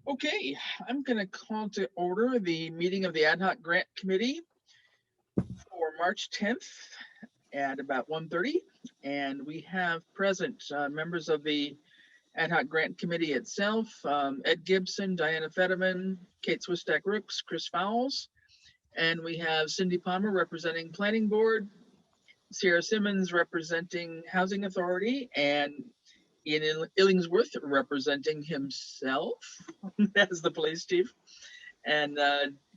Okay, I'm going to call to order the meeting of the Ad Hoc Grant Committee for March 10th at about 1:30. And we have present members of the Ad Hoc Grant Committee itself, Ed Gibson, Diana Fetterman, Kate Swistak-Rooks, Chris Fowles, and we have Cindy Palmer representing Planning Board, Sierra Simmons representing Housing Authority, and Ian Illingsworth representing himself as the police chief. And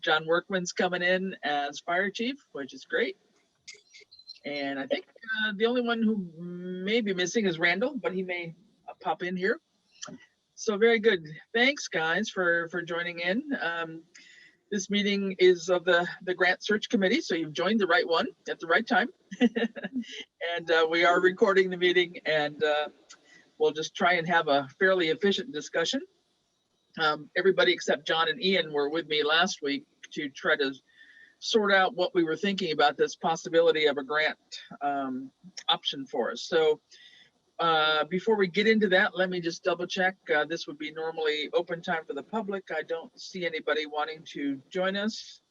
John Workman's coming in as fire chief, which is great. And I think the only one who may be missing is Randall, but he may pop in here. So very good. Thanks, guys, for joining in. This meeting is of the Grant Search Committee, so you've joined the right one at the right time. And we are recording the meeting, and we'll just try and have a fairly efficient discussion. Everybody except John and Ian were with me last week to try to sort out what we were thinking about this possibility of a grant option for us. So before we get into that, let me just double check. This would be normally open time for the public. I don't see anybody wanting to join us.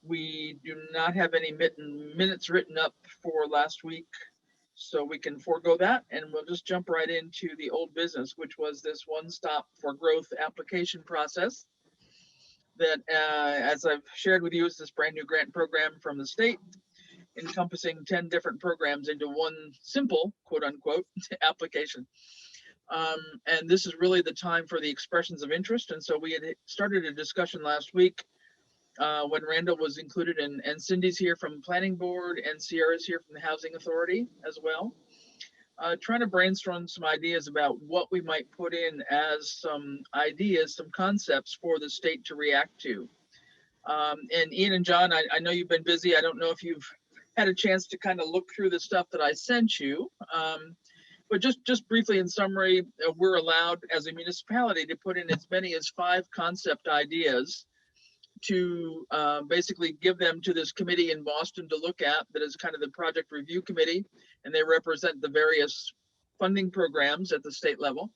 We do not have any minutes written up for last week, so we can forego that, and we'll just jump right into the old business, which was this One Stop for Growth application process that, as I've shared with you, is this brand new grant program from the state, encompassing 10 different programs into one simple, quote unquote, application. And this is really the time for the expressions of interest. And so we had started a discussion last week when Randall was included, and Cindy's here from Planning Board, and Sierra's here from the Housing Authority as well. Trying to brainstorm some ideas about what we might put in as some ideas, some concepts for the state to react to. And Ian and John, I know you've been busy. I don't know if you've had a chance to kind of look through the stuff that I sent you. But just briefly in summary, we're allowed as a municipality to put in as many as 5 concept ideas to basically give them to this committee in Boston to look at, that is kind of the project review committee, and they represent the various funding programs at the state level.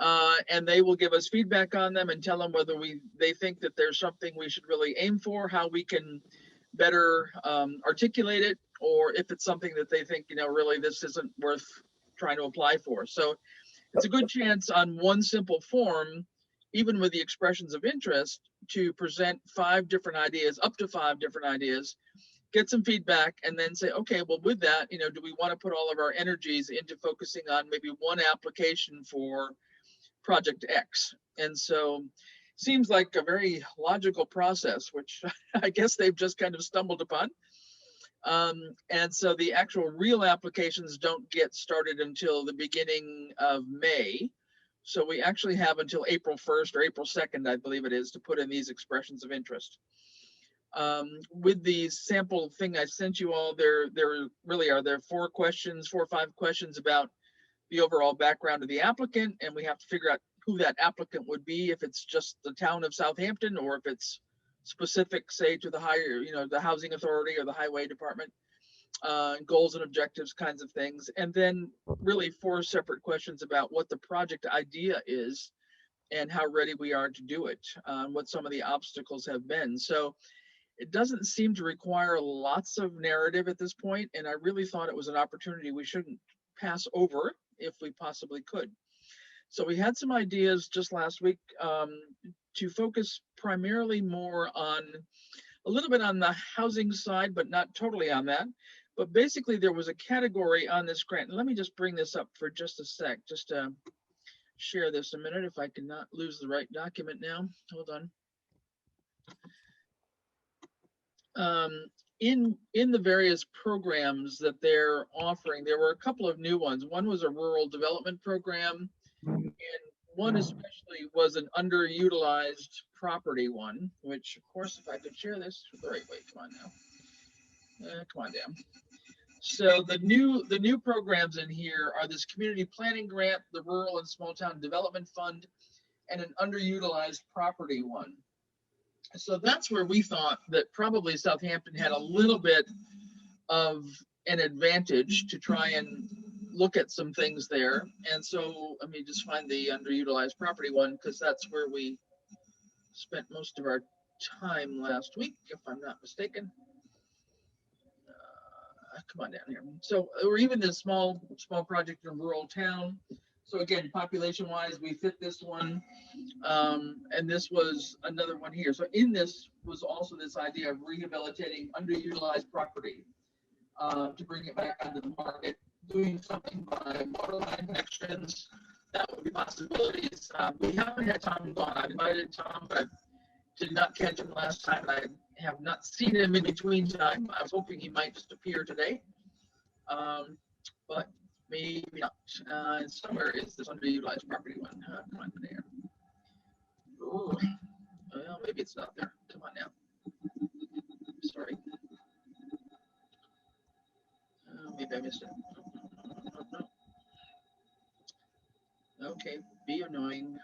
And they will give us feedback on them and tell them whether they think that there's something we should really aim for, how we can better articulate it, or if it's something that they think, really this isn't worth trying to apply for. So it's a good chance on one simple form, even with the expressions of interest, to present 5 different ideas, up to 5 different ideas, get some feedback, and then say, okay, well, with that, do we want to put all of our energies into focusing on maybe one application for project X? And so seems like a very logical process, which I guess they've just kind of stumbled upon. And so the actual real applications don't get started until the beginning of May. So we actually have until April 1st or April 2nd, I believe it is, to put in these expressions of interest. With the sample thing I sent you all, there really are 4 or 5 questions about the overall background of the applicant, and we have to figure out who that applicant would be, if it's just the town of Southampton, or if it's specific, say, to the higher, the housing authority or the highway department. Goals and objectives kinds of things, and then really 4 separate questions about what the project idea is and how ready we are to do it, what some of the obstacles have been. So it doesn't seem to require lots of narrative at this point, and I really thought it was an opportunity we shouldn't pass over if we possibly could. So we had some ideas just last week to focus primarily more on a little bit on the housing side, but not totally on that. But basically, there was a category on this grant. Let me just bring this up for just a sec, just to share this a minute, if I cannot lose the right document now. Hold on. In the various programs that they're offering, there were a couple of new ones. One was a rural development program, and one especially was an underutilized property one, which, of course, if I could share this, wait, come on now. Come on down. So the new programs in here are this community planning grant, the Rural and Small Town Development Fund, and an underutilized property one. So that's where we thought that probably Southampton had a little bit of an advantage to try and look at some things there. And so let me just find the underutilized property one, because that's where we spent most of our time last week, if I'm not mistaken. Come on down here. So, or even this small project in a rural town. So again, population wise, we fit this one. And this was another one here. So in this was also this idea of rehabilitating underutilized property, to bring it back onto the market, doing something by water line connections. That would be possibilities. We haven't had Tom gone. I invited Tom, but I did not catch him last time. I have not seen him in between time. I was hoping he might just appear today, but maybe not. Somewhere is this underutilized property one. Come on there. Oh, well, maybe it's not there. Come on now. Sorry. Maybe I missed it. No. Okay, be annoying.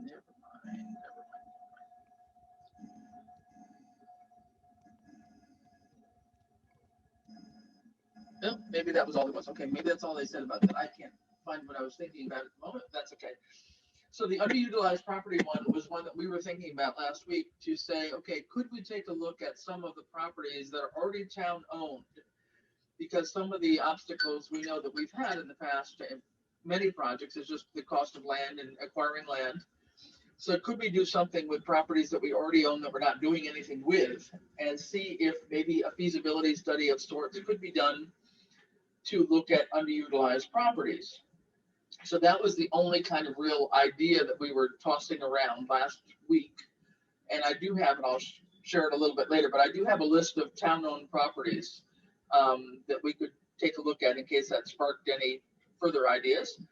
Never mind. Well, maybe that was all it was. Okay, maybe that's all they said about that. I can't find what I was thinking about at the moment. That's okay. So the underutilized property one was one that we were thinking about last week, to say, okay, could we take a look at some of the properties that are already town owned? Because some of the obstacles we know that we've had in the past in many projects is just the cost of land and acquiring land. So could we do something with properties that we already own that we're not doing anything with, and see if maybe a feasibility study of sorts could be done to look at underutilized properties? So that was the only kind of real idea that we were tossing around last week. And I do have, and I'll share it a little bit later, but I do have a list of town-owned properties that we could take a look at in case that sparked any further ideas.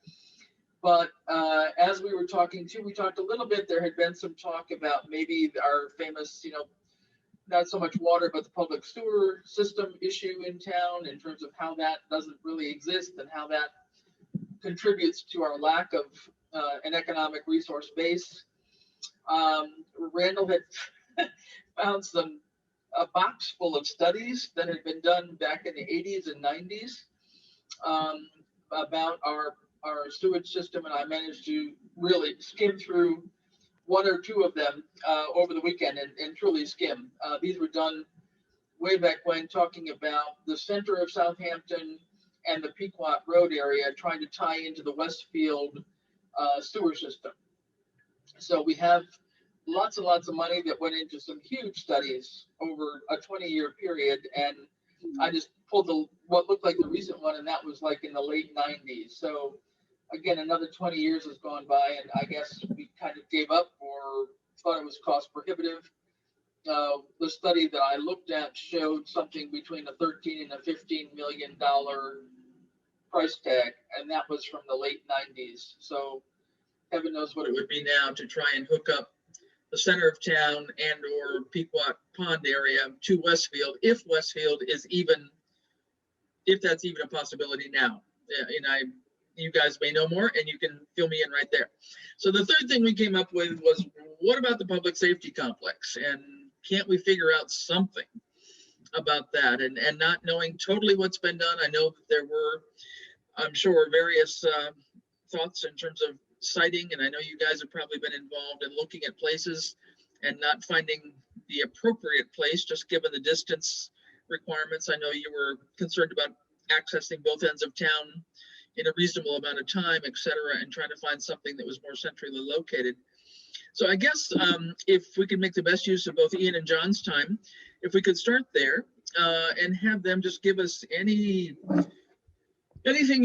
But as we were talking too, we talked a little bit, there had been some talk about maybe our famous, not so much water, but the public sewer system issue in town, in terms of how that doesn't really exist and how that contributes to our lack of an economic resource base. Randall had found a box full of studies that had been done back in the 80s and 90s about our sewage system, and I managed to really skim through one or two of them over the weekend and truly skim. These were done way back when, talking about the center of Southampton and the Pequot Road area, trying to tie into the Westfield sewer system. So we have lots and lots of money that went into some huge studies over a 20-year period, and I just pulled what looked like the recent one, and that was like in the late 90s. So again, another 20 years has gone by, and I guess we kind of gave up or thought it was cost prohibitive. The study that I looked at showed something between a $13 and a $15 million price tag, and that was from the late 90s. So heaven knows what it would be now to try and hook up the center of town and or Pequot Pond area to Westfield, if Westfield is if that's even a possibility now. And you guys may know more, and you can fill me in right there. So the third thing we came up with was, what about the public safety complex? And can't we figure out something about that? And not knowing totally what's been done. I know that there were, I'm sure, various thoughts in terms of siting, and I know you guys have probably been involved in looking at places and not finding the appropriate place, just given the distance requirements. I know you were concerned about accessing both ends of town in a reasonable amount of time, et cetera, and trying to find something that was more centrally located. So I guess if we could make the best use of both Ian and John's time, if we could start there and have them just give us anything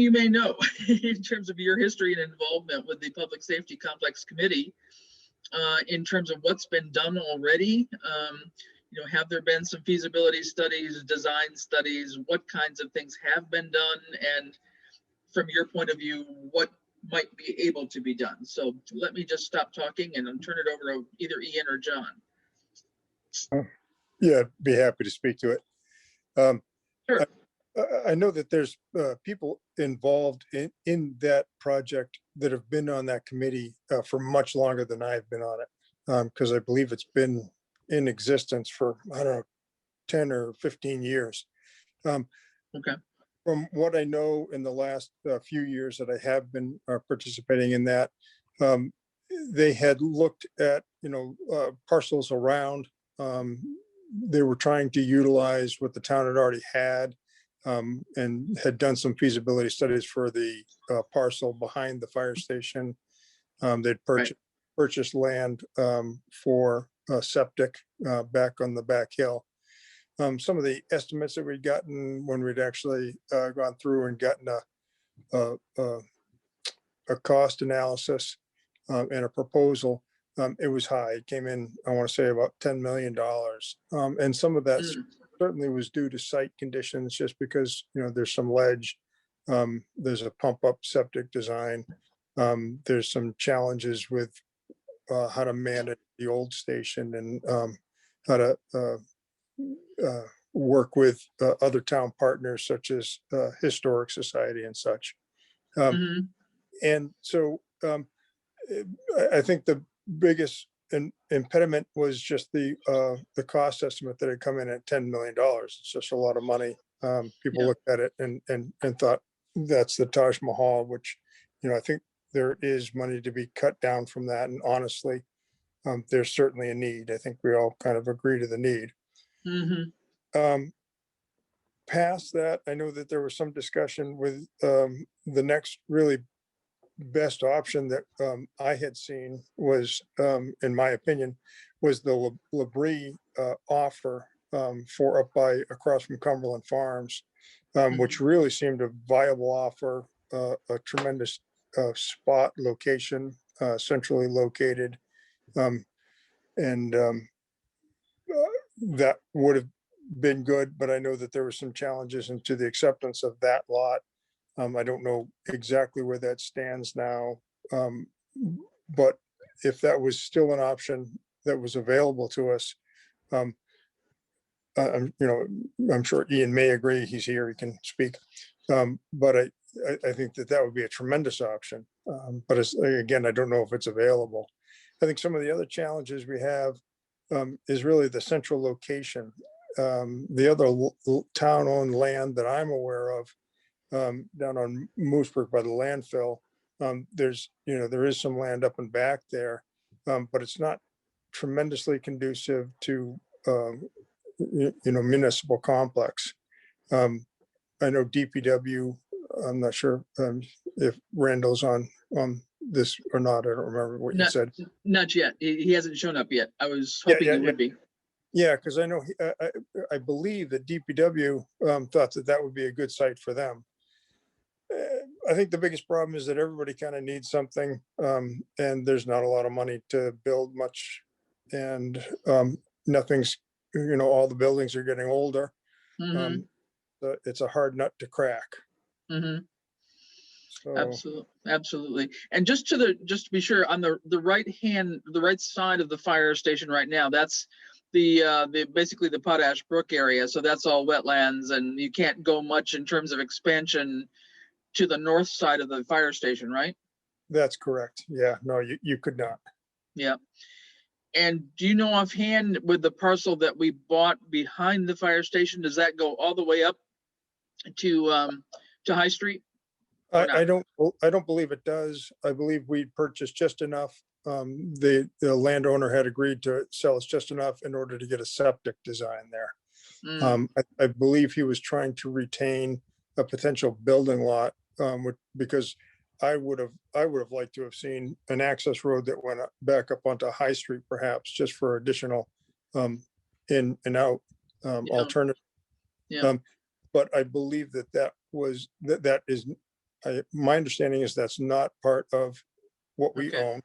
you may know in terms of your history and involvement with the Public Safety Complex Committee, in terms of what's been done already. Have there been some feasibility studies, design studies, what kinds of things have been done, and from your point of view, what might be able to be done? So let me just stop talking and turn it over to either Ian or John. Yeah, be happy to speak to it. Sure. I know that there's people involved in that project that have been on that committee for much longer than I've been on it, because I believe it's been in existence for, I don't know, 10 or 15 years. Okay. From what I know in the last few years that I have been participating in that, um, they had looked at, parcels around. They were trying to utilize what the town had already had, and had done some feasibility studies for the parcel behind the fire station. They'd Right. purchased land for septic back on the back hill. Some of the estimates that we'd gotten when we'd actually gone through and gotten a, a, a cost analysis and a proposal, it was high. It came in, I want to say, about $10 million. And some of that Mm, certainly was due to site conditions, just because, there's some ledge. There's a pump up septic design. There's some challenges with how to manage the old station, and how to work with other town partners such as Historic Society and such. Um, mhm. and so I think the biggest impediment was just the cost estimate that had come in at $10 million. It's just a lot of money. People Yeah. looked at it and thought that's the Taj Mahal, which, I think there is money to be cut down from that. And honestly, there's certainly a need. I think we all kind of agree to the need. Mhm. Um, Past that, I know that there was some discussion with the next really best option that I had seen was, in my opinion, was the Labrie offer for up by across from Cumberland Farms, which Mhm. really seemed a viable offer, a tremendous spot location, centrally located, um, and that would have been good. But I know that there were some challenges into the acceptance of that lot. I don't know exactly where that stands now. Um, but if that was still an option that was available to us, um, I'm sure Ian may agree. He's here, he can speak. But I think that that would be a tremendous option. But again, I don't know if it's available. I think some of the other challenges we have is really the central location. The other town-owned land that I'm aware of, down on Mooseburg by the landfill. There is some land up and back there, but it's not tremendously conducive to, municipal complex. Um, I know DPW, I'm not sure if Randall's on this or not. I don't remember what you Not said. not yet. He hasn't shown up yet. I was Yeah, hoping yeah, he yeah. would be. Yeah, because I know, I believe that DPW thought that that would be a good site for them. I think the biggest problem is that everybody kind of needs something, and there's not a lot of money to build much, and nothing's, all the buildings are getting older. Mhm. Um, it's a hard nut to crack. Mhm. So Absolutely. Absolutely. And just to be sure, on the right side of the fire station right now, that's the basically the Potash Brook area. So that's all wetlands, and you can't go much in terms of expansion to the north side of the fire station, right? that's correct. Yeah, no, you could not. Yeah. And do you know offhand, with the parcel that we bought behind the fire station, does that go all the way up to High Street or I, I not? don't, I don't believe it does. I believe we purchased just enough. The landowner had agreed to sell us just enough in order to get a septic design there. Mm, I believe he was trying to retain a potential building lot, because I would have liked to have seen an access road that went back up onto High Street, perhaps just for additional um, in and out yeah. alternative. Yeah. Um, but I believe that is, my understanding is that's not part of what we Okay. own.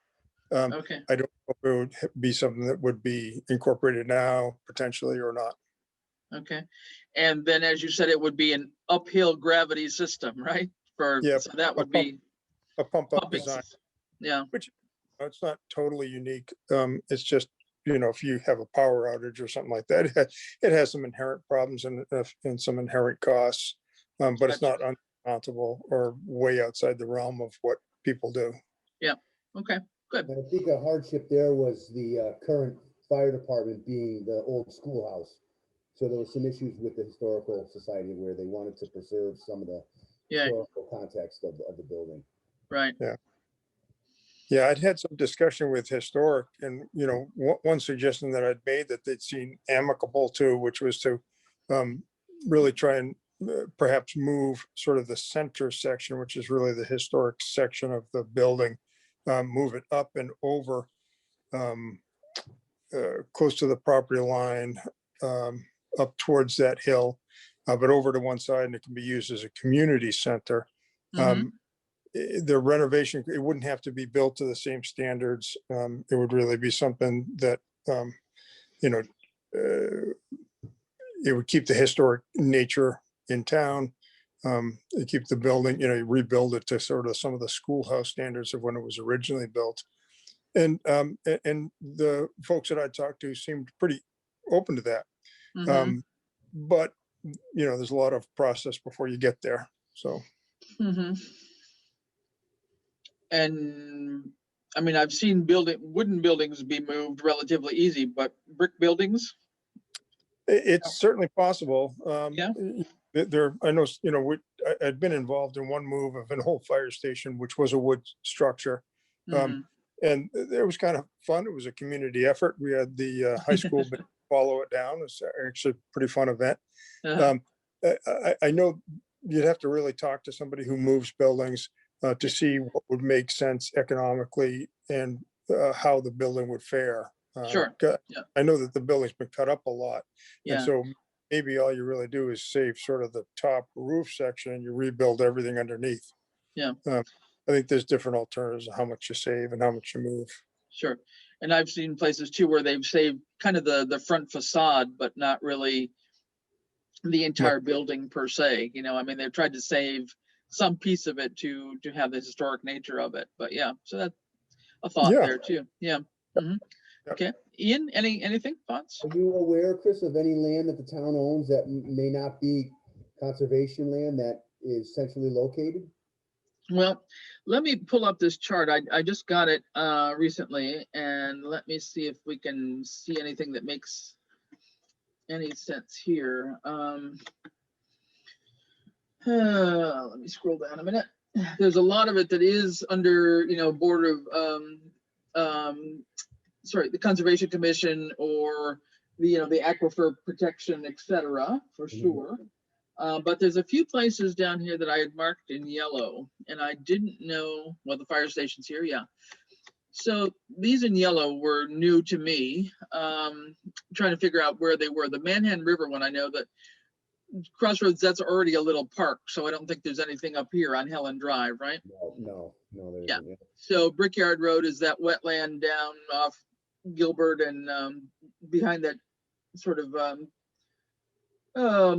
Um, Okay. I don't know if it would be something that would be incorporated now potentially or not. Okay. And then, as you said, it would be an uphill gravity system, right? Yeah, So that a would pump, be a pump up pumping design, system. Yeah. which it's not totally unique. It's just, if you have a power outage or something like that, it has some inherent problems and some inherent costs. But it's Gotcha. not unsurmountable or way outside the realm of what people do. Yeah. Okay. Good. I think a hardship there was the current fire department being the old schoolhouse. So there were some issues with the historical society where they wanted to preserve some of the Yeah, historical context of the building. right. Yeah, I'd had some discussion with historic, and one suggestion that I'd made that they'd seen amicable to, which was to really try and perhaps move sort of the center section, which is really the historic section of the building, move it up and over close to the property line, up towards that hill, but over to one side, and it can be used as a community center. Mhm. The renovation, it wouldn't have to be built to the same standards. It would really be something that, you know, it would keep the historic nature in town. Keep the building, rebuild it to sort of some of the schoolhouse standards of when it was originally built. And the folks that I talked to seemed pretty open to that. Mhm. But, there's a lot of process before you get there. So. Mhm. And I mean, I've seen wooden buildings be moved relatively easy, but brick buildings, It's certainly possible. yeah. I know, I'd been involved in one move of an old fire station, which was a wood structure. Mhm. And it was kind of fun. It was a community effort. We had the high school follow it down. It's actually a pretty fun event. Uh-huh. I know you'd have to really talk to somebody who moves buildings to see what would make sense economically and how the building would fare. Sure. 'Cause Yeah. I know that the building's been cut up a lot. And Yeah. so maybe all you really do is save sort of the top roof section and you rebuild everything underneath. Yeah. I think there's different alternatives of how much you save and how much you move. Sure. And I've seen places too where they've saved kind of the front facade, but not really the entire building per se. I mean, they've tried to save some piece of it to have the historic nature of it. But yeah, so that's a thought Yeah. there too. Yeah. Mhm. Yep. Okay. Ian, anything thoughts? Are you aware, Chris, of any land that the town owns that may not be conservation land that is centrally located? Well, let me pull up this chart. I just got it recently, and let me see if we can see anything that makes any sense here. Let me scroll down a minute. There's a lot of it that is under, Board of, sorry, the Conservation Commission or the Aquifer Protection, etc. for sure. But there's a few places down here that I had marked in yellow, and I didn't know. Well, the fire station's here, yeah. So these in yellow were new to me. Trying to figure out where they were. The Manhattan River one, I know that Crossroads, that's already a little park, so I don't think there's anything up here on Helen Drive, right? No, there Yeah. isn't. So Brickyard Road is that wetland down off Gilbert and behind that sort of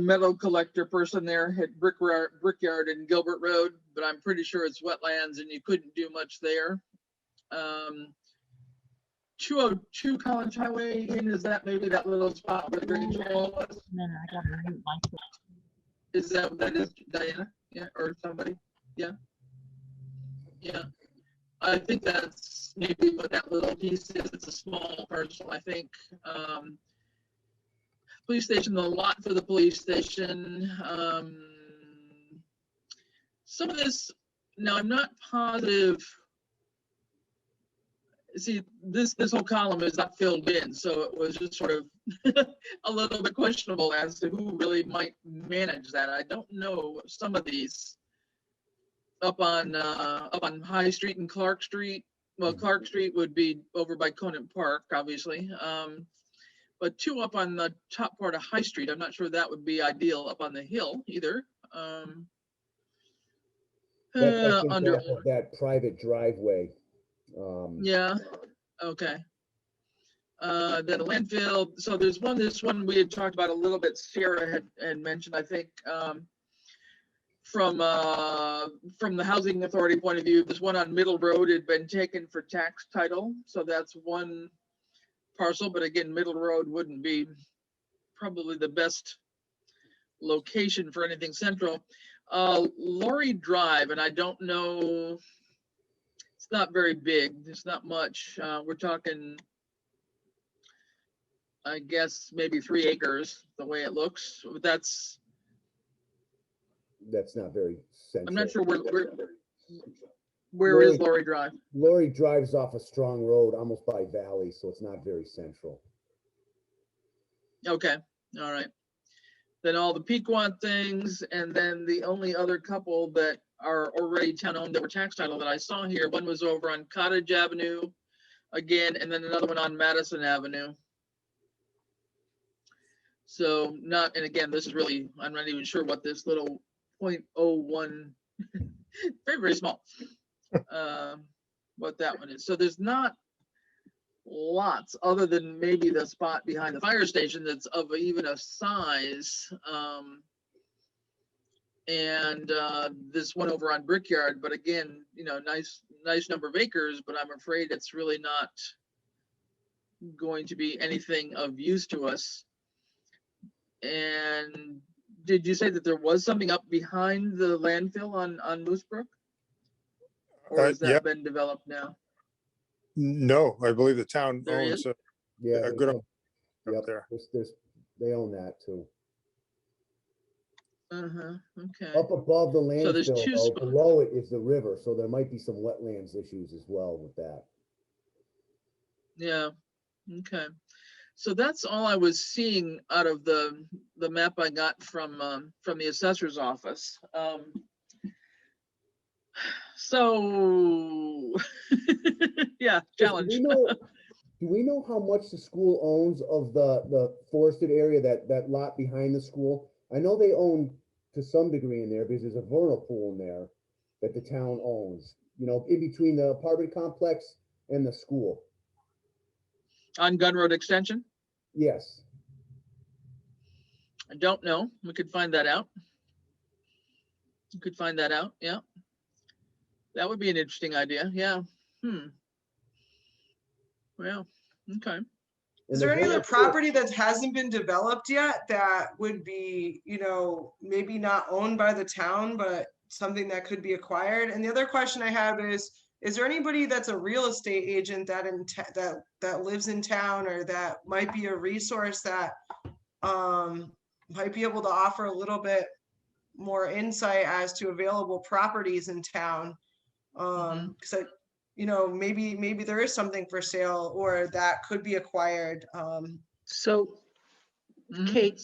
metal collector person there at Brickyard and Gilbert Road, but I'm pretty sure it's wetlands and you couldn't do much there. 202 College Highway, is that maybe that little spot where the Grange Hall was? No, I gotta mute myself. Is that what that is, Diana? Yeah, or somebody? Yeah. Yeah. I think that's maybe what that little piece is. It's a small parcel, I think. Police station, the lot for the police station. Some of this, now I'm not positive. See, this whole column is not filled in, so it was just sort of a little bit questionable as to who really might manage that. I don't know some of these up on High Street and Clark Street. Well, Clark Street would be over by Conant Park, obviously. But two up on the top part of High Street, I'm not sure that would be ideal up on the hill either. That's Under off of that private driveway. yeah, okay. Then a landfill. So there's this one we had talked about a little bit. Sarah had mentioned, I think, from the housing authority point of view, this one on Middle Road had been taken for tax title. So that's one parcel, but again, Middle Road wouldn't be probably the best location for anything central. Laurie Drive, and I don't know, it's not very big. There's not much. We're talking I guess maybe 3 acres, the way it looks. That's not very central. I'm not sure where is Laurie Drive? Laurie drives off a strong road almost by Valley, so it's not very central. Okay, all right. Then all the Pequot things, and then the only other couple that are already town-owned that were tax title that I saw here, one was over on Cottage Avenue again, and then another one on Madison Avenue. So not, and again, this is really, I'm not even sure what this little 0.01, very, very small, what that one is. So there's not lots other than maybe the spot behind the fire station that's of even a size. And this one over on Brickyard, but again, you know, nice number of acres, but I'm afraid it's really not going to be anything of use to us. And did you say that there was something up behind the landfill on Moose Brook? Or has that Yeah. been developed now? No, I believe the town There owns is? a good amount Yep, up there. they own that too. Okay. Up above the So there's landfill, two though, spots. below it is the river, so there might be some wetlands issues as well with that. Yeah, okay. So that's all I was seeing out of the map I got from the assessor's office. So, yeah, challenge. Do we know how much the school owns of the forested area, that lot behind the school? I know they own to some degree in there because there's a vernal pool in there that the town owns, you know, in between the apartment complex and the school. On Gun Road Extension? Yes. I don't know. We could find that out. You could find that out, yeah. That would be an interesting idea, yeah. Well, okay. Is there any other property that hasn't been developed yet that would be, you know, maybe not owned by the town, but something that could be acquired? And the other question I have is there anybody that's a real estate agent that lives in town, or that might be a resource that might be able to offer a little bit more insight as to available properties in town? Because you know, maybe there is something for sale or that could be acquired. So, Kate,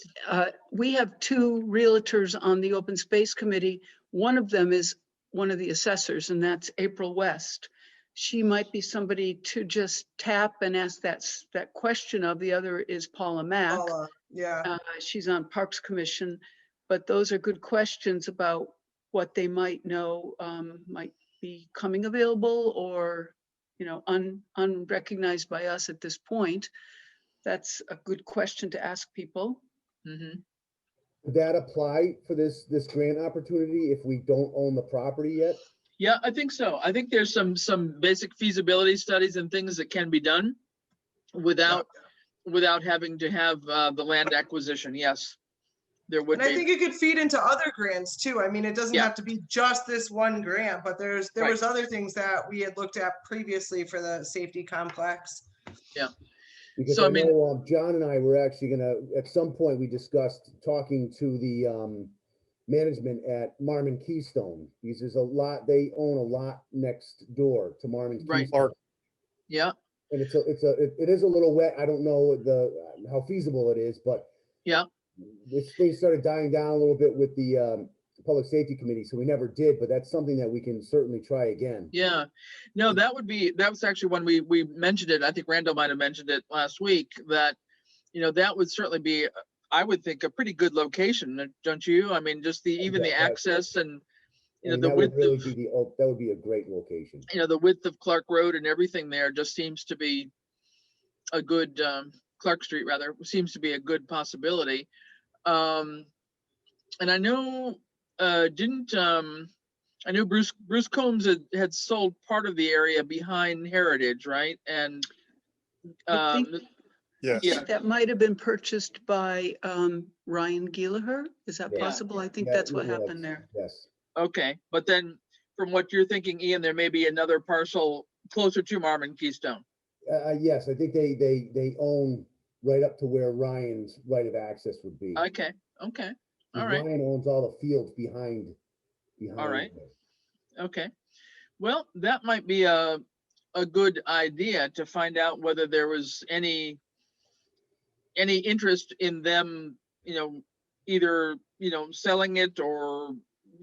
we have 2 realtors on the Open Space Committee. One of them is one of the assessors, and that's April West. She might be somebody to just tap and ask that question of. The other is Paula Mack. Yeah. She's on Parks Commission, but those are good questions about what they might know might be coming available, or, you know, unrecognized by us at this point. That's a good question to ask people. Would that apply for this grant opportunity if we don't own the property yet? Yeah, I think so. I think there's some basic feasibility studies and things that can be done without having to have the land acquisition. Yes, there would And be. I think it could feed into other grants too. I mean, it doesn't have to be just this one grant, but there was other things that we had looked at previously for the safety complex. Yeah. Because So, I know John and I were actually gonna, at some point, we discussed talking to the management at Marmon Keystone, because there's a lot, they own a lot next door to Marmon Keystone. Yeah. And it is a little wet. I don't know how feasible it is, but yeah, this thing started dying down a little bit with the public safety committee, so we never did, but that's something that we can certainly try again. Yeah, no, that was actually when we mentioned it. I think Randall might have mentioned it last week, that, you know, that would certainly be, I would think, a pretty good location, don't you? I mean, just even the access and, you know, the width of, that would be a great location. You know, the width of Clark Road and everything there just seems to be a good, Clark Street rather, seems to be a good possibility. And I know, I know Bruce Combs had sold part of the area behind Heritage, right? And I Yes. think that might have been purchased by Ryan Gielaher. Is that possible? I think that's what happened there. Yes. Okay, but then from what you're thinking, Ian, there may be another parcel closer to Marmon Keystone. Yes, I think they own right up to where Ryan's right of access would be. Okay, okay, 'Cause all right, Ryan owns all the fields behind. all right, there. okay. Well, that might be a good idea to find out whether there was any interest in them, either, selling it or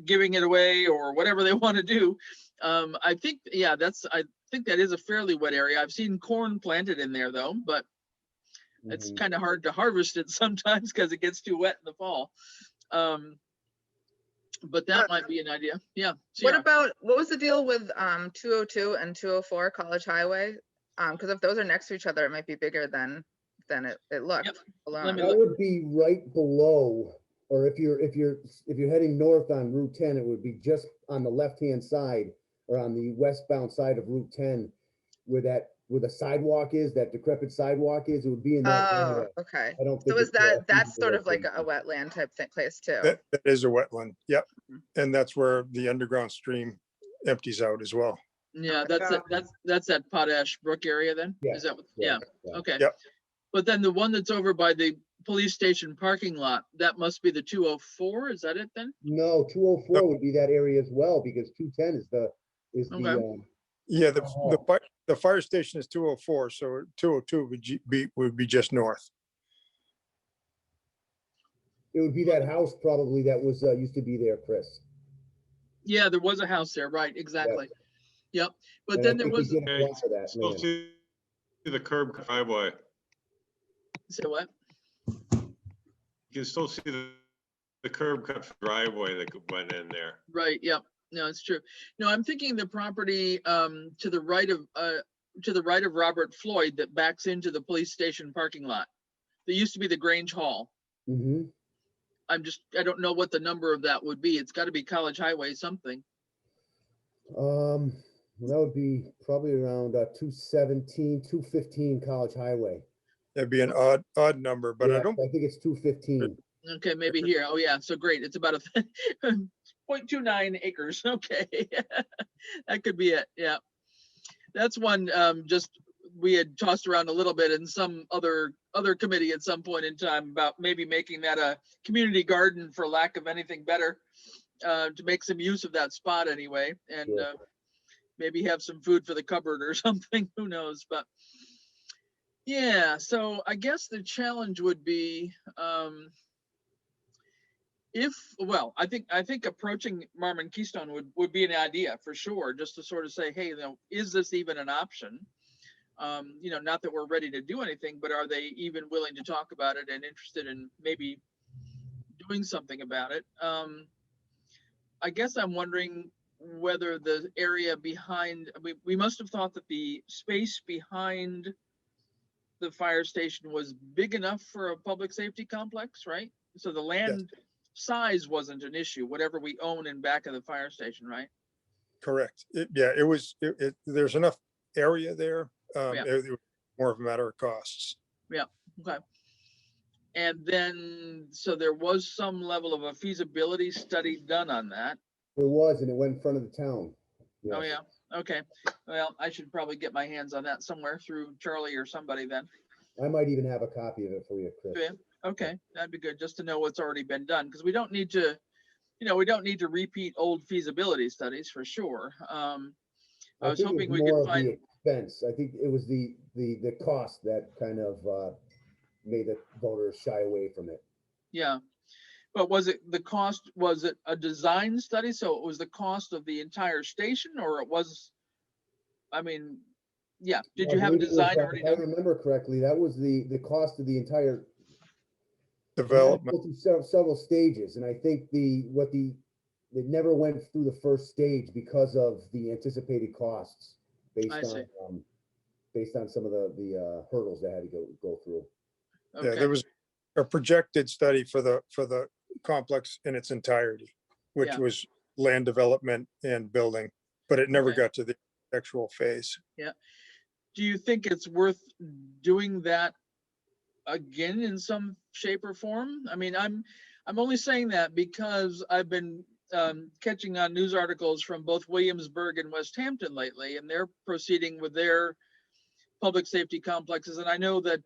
giving it away or whatever they want to do. I think, yeah, I think that is a fairly wet area. I've seen corn planted in there though, but it's Mhm. kind of hard to harvest it sometimes because it gets too wet in the fall. But that might be an idea. Yeah. What Ciara. what was the deal with 202 and 204 College Highway? Because if those are next to each other, it might be bigger than it looked. Yep. alone. Let me That would be right below, or if you're heading north on Route 10, it would be just on the left-hand side or on the westbound side of Route 10, where the sidewalk is, that decrepit sidewalk is. It would be in that Oh, area. okay. I don't So think is it's, that's sort of like feasible a wetland type place too? That is a wetland. Yep. Mhm. And that's where the underground stream empties out as well. Yeah, that's that Potash Brook area then? Yeah, Is that, yeah, yeah, yeah. okay. Yep. But then the one that's over by the police station parking lot, that must be the 204, is that it then? No, 204 would be that area as well, because 210 is the, Okay. Yeah, Oh. the fire station is 204, so 202 would be just north. it would be that house probably that was, used to be there, Chris. Yeah, there was a house there, right, exactly. Yep, but And I then there think we was, did Okay, apply for that Still land. see the curb driveway. say what? You can still see the curb cut driveway that went in there. Right, yep, no, it's true. No, I'm thinking the property to the right of Robert Floyd that backs into the police station parking lot. There used to be the Grange Hall. Mm-hmm. I don't know what the number of that would be. It's got to be College Highway something. Well, that would be probably around 217, 215 College Highway. That'd be an odd number, but Yeah, I don't, I think it's 215. Okay, maybe here. Oh yeah, so great. It's about 0.29 acres. Okay, that could be it. Yeah, that's one. Just we had tossed around a little bit in some other committee at some point in time about maybe making that a community garden, for lack of anything better, to make some use of that spot anyway, and Sure. maybe have some food for the cupboard or something. Who knows? But yeah, so I guess the challenge would be. I think approaching Marmon Keystone would be an idea for sure, just to sort of say, hey, is this even an option? Not that we're ready to do anything, but are they even willing to talk about it and interested in maybe doing something about it? I guess I'm wondering whether the area behind, we must have thought that the space behind the fire station was big enough for a public safety complex, right? So the land size wasn't an issue, whatever we own in back of the fire station, right? correct. There's enough area there. Yeah. It was more of a matter of costs. Okay. And then, so there was some level of a feasibility study done on that. There was, and it went in front of the town. Oh, Yes. yeah. Okay. Well, I should probably get my hands on that somewhere through Charlie or somebody then. I might even have a copy of it for you, Chris. Yeah. Okay, that'd be good, just to know what's already been done, because we don't need to, we don't need to repeat old feasibility studies for sure. I was think it hoping we more could of the find, expense. I think it was the cost that kind of made the voters shy away from it. yeah. But was it a design study? So it was the cost of the entire station, or it was, yeah, did you I have a believe it was design that- already If I done? remember correctly, that was the cost of the entire Development. several stages, and I think it never went through the first stage because of the anticipated costs I see. based on some of the hurdles they had to go through. Yeah, Okay, there was a projected study for the complex in its entirety, which Yeah. was land development and building, but it never Okay. got to the actual phase. do you think it's worth doing that again in some shape or form? I'm only saying that because I've been catching on news articles from both Williamsburg and Westhampton lately, and they're proceeding with their public safety complexes. And I know that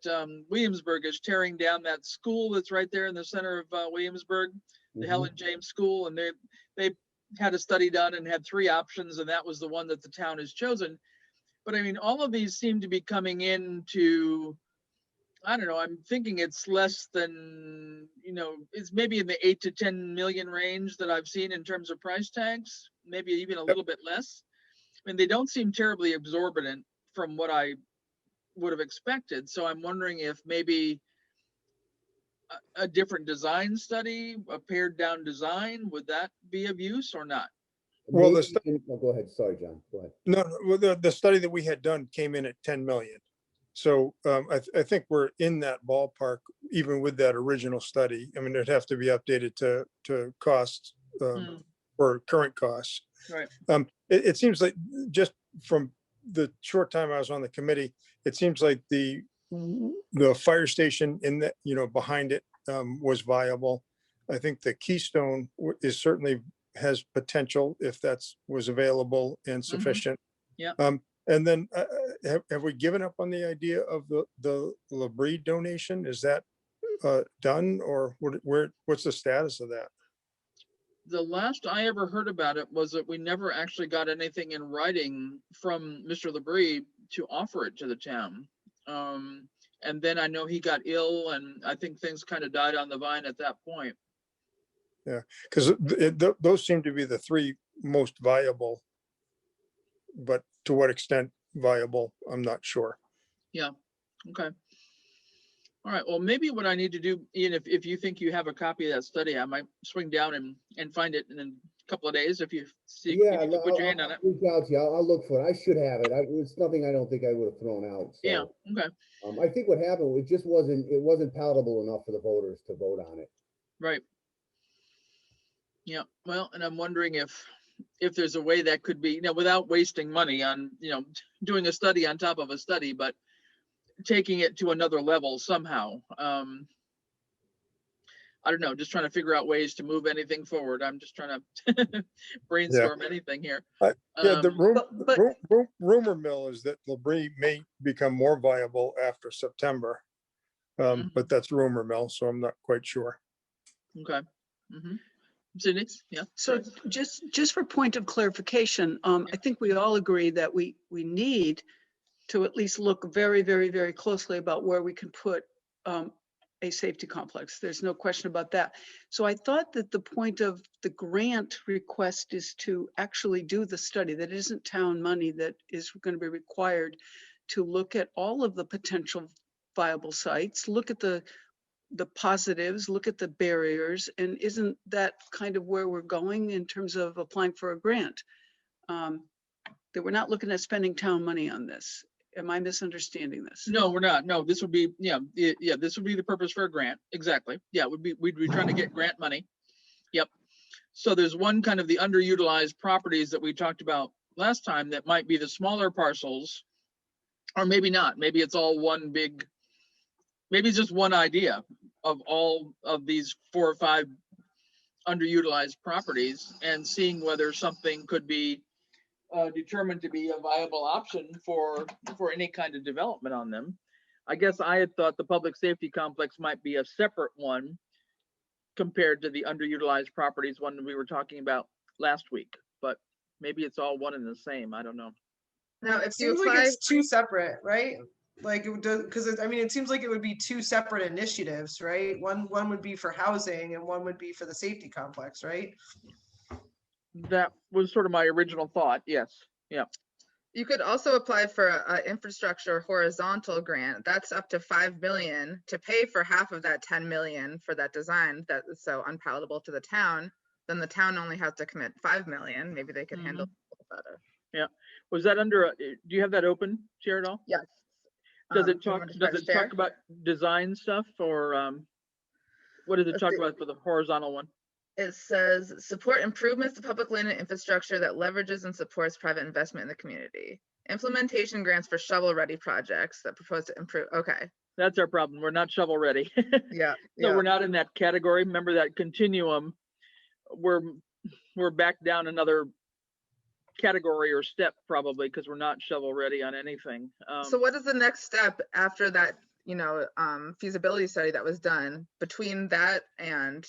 Williamsburg is tearing down that school that's right there in the center of Williamsburg, the Mhm. Helen James School. And they had a study done and had 3 options, and that was the one that the town has chosen. But I mean, all of these seem to be coming into, I don't know, I'm thinking it's less than, it's maybe in the 8 to 10 million range that I've seen in terms of price tags, maybe even a little bit less. I mean, they don't seem terribly exorbitant from what I would have expected. So I'm wondering if maybe a different design study, a pared down design, would that be of use or not? Well, Maybe go ahead. Sorry, John. Go ahead. No, well, the study that we had done came in at 10 million. So I think we're in that ballpark, even with that original study. I mean, it'd have to be updated to costs or current costs. Right. It seems like, just from the short time I was on the committee, it seems like the fire station in the, behind it was viable. I think the Keystone is certainly has potential if was available and sufficient. Yeah. And then have we given up on the idea of the Labrie donation? Is that done, or what's the status of that? The last I ever heard about it was that we never actually got anything in writing from Mr. Labrie to offer it to the town. And then I know he got ill, and I think things kind of died on the vine at that point. Yeah, because those seem to be the 3 most viable, but to what extent viable, I'm not sure. Yeah. Okay. All right. Well, maybe what I need to do, Ian, if you think you have a copy of that study, I might swing down and find it in a couple of days. If you see, if you can put your hand on it. Reach out to you. I'll look for it. I should have it. It's nothing I don't think I would have thrown out. So. Yeah. Okay. I think what happened, it wasn't palatable enough for the voters to vote on it. Right. Yeah. Well, and I'm wondering if there's a way that could be, without wasting money on, doing a study on top of a study, but taking it to another level somehow. I don't know, just trying to figure out ways to move anything forward. I'm just trying to brainstorm anything here. Yeah, the rumor mill is that Labrie may become more viable after September. But that's rumor mill, so I'm not quite sure. Okay. Sydney? Yeah. So just for point of clarification, I think we all agree that we need to at least look very, very, very closely about where we can put a safety complex. There's no question about that. So I thought that the point of the grant request is to actually do the study. That isn't town money that is going to be required to look at all of the potential viable sites, look at the positives, look at the barriers, and isn't that kind of where we're going in terms of applying for a grant? That we're not looking at spending town money on this. Am I misunderstanding this? No, we're not. No, this would be, this would be the purpose for a grant. Exactly. Yeah, we'd be trying to get grant money. Yep. So there's one kind of the underutilized properties that we talked about last time that might be the smaller parcels, or maybe not. Maybe it's all one big, maybe it's just one idea of all of these 4 or 5 underutilized properties, and seeing whether something could be determined to be a viable option for any kind of development on them. I guess I had thought the public safety complex might be a separate one compared to the underutilized properties one we were talking about last week, but maybe it's all one and the same. I don't know. Now, if It you seems like apply, it's 2 separate, right? Like it does, because it seems like it would be 2 separate initiatives, right? One would be for housing and one would be for the safety complex, right? That was sort of my original thought. Yes. Yeah. you could also apply for an infrastructure horizontal grant. That's up to 5 million to pay for half of that 10 million for that design that is so unpalatable to the town. Then the town only has to commit 5 million. Maybe they could handle it better. Yeah. Was that under, do you have that open, Chair, at all? Yes. Does Do it you talk, want to does start, it Chair? talk about design stuff, or what does it Let's talk see. about for the horizontal one? It says support improvements to public land and infrastructure that leverages and supports private investment in the community. Implementation grants for shovel-ready projects that propose to improve. Okay. That's our problem. We're not shovel ready. Yeah. So we're not in that category. Remember that continuum. We're back down another category or step probably, because we're not shovel ready on anything. So what is the next step after that, you know, feasibility study that was done between that and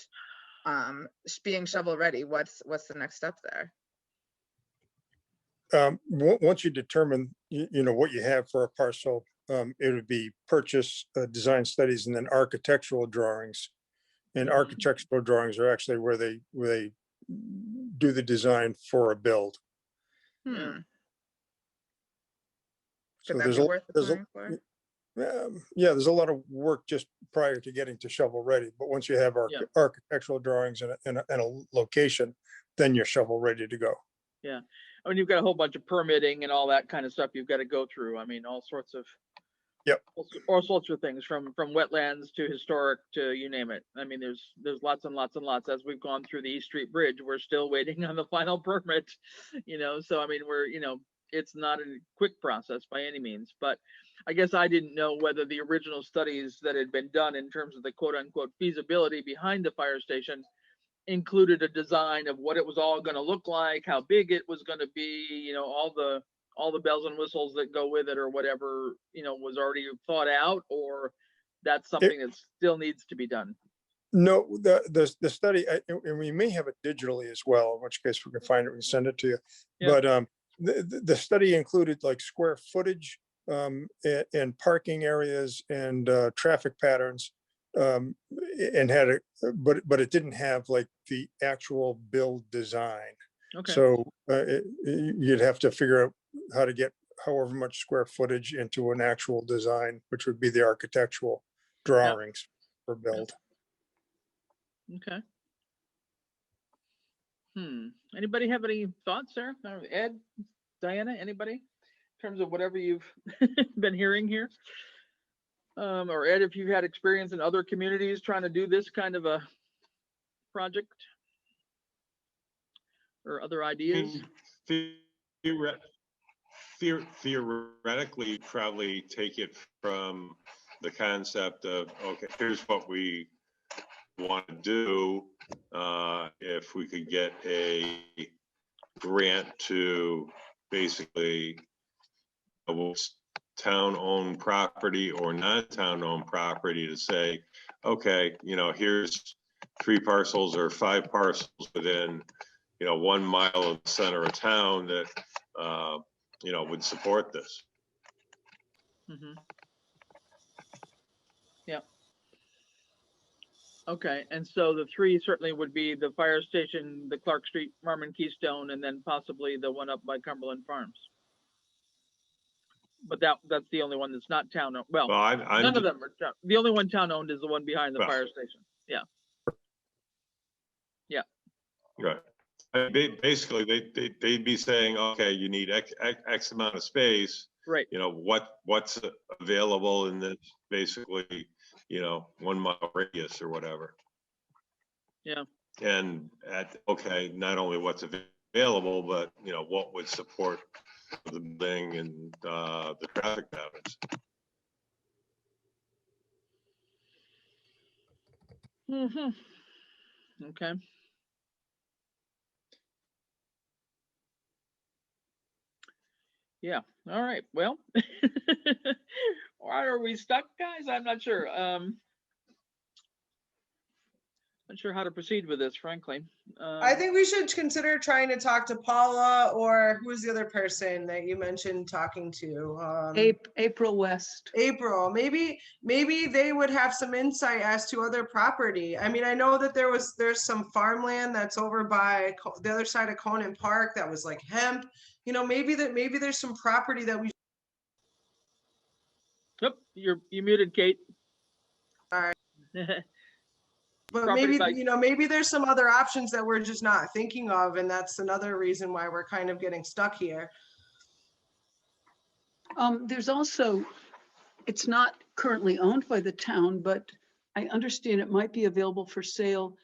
being shovel ready? What's the next step there? Once you determine, you know, what you have for a parcel, it would be purchase, design studies, and then architectural drawings. And Mhm. architectural drawings are actually where they do the design for a build. Yeah. So Could that there's be a, worth there's a, applying for? yeah, there's a lot of work just prior to getting to shovel ready. But once you have Yeah. architectural drawings and a location, then you're shovel ready to go. Yeah. I mean, you've got a whole bunch of permitting and all that kind of stuff you've got to go through. I mean, all sorts of. Yep. All sorts of things, from wetlands to historic to you name it. I mean, there's lots and lots and lots. As we've gone through the East Street Bridge, we're still waiting on the final permit, you know, so I mean, we're, you know, it's not a quick process by any means, but I guess I didn't know whether the original studies that had been done in terms of the quote unquote feasibility behind the fire station included a design of what it was all going to look like, how big it was going to be, you know, all the bells and whistles that go with it, or whatever, you know, was already thought out, or that's something that still needs to be done. No, the study, and we may have it digitally as well, in which case we can find it and send it to you. Yeah. But the study included like square footage, and parking areas and traffic patterns, and had it, but it didn't have like the actual build design. Okay. So you'd have to figure out how to get however much square footage into an actual design, which would be the architectural drawings for build. Okay. Anybody have any thoughts there? Ed, Diana, anybody? In terms of whatever you've been hearing here? Or Ed, if you've had experience in other communities trying to do this kind of a project? Or other ideas? Theoretically, probably take it from the concept of, okay, here's what we want to do. If we could get a grant to basically town-owned property or non-town-owned property, to say, okay, you know, here's 3 parcels or 5 parcels within, you know, 1 mile of the center of town that, you know, would support this. Mm-hmm. Yeah. Okay, and so the 3 certainly would be the fire station, the Clark Street, Marmon Keystone, and then possibly the one up by Cumberland Farms. But that's the only one that's not town owned. Well, none of them are town. The only one town owned is the one behind the fire station. Yeah. Yeah. Right. Basically, they'd be saying, okay, you need X amount of space. Right. You know, what's available in this, basically, you know, 1 mile radius or whatever. Yeah. And okay, not only what's available, but, you know, what would support the building and the traffic patterns. Mm-hmm. Okay. Yeah. All right. Well, why are we stuck, guys? I'm not sure. Not sure how to proceed with this, frankly. I think we should consider trying to talk to Paula, or who was the other person that you mentioned talking to? April West. April, maybe they would have some insight as to other property. I mean, I know that there's some farmland that's over by the other side of Conan Park that was like hemp. You know, maybe there's some property that we. Yep, you muted, Kate. All right. But maybe, you know, maybe there's some other options that we're just not thinking of, and that's another reason why we're kind of getting stuck here. There's also, it's not currently owned by the town, but I understand it might be available for sale.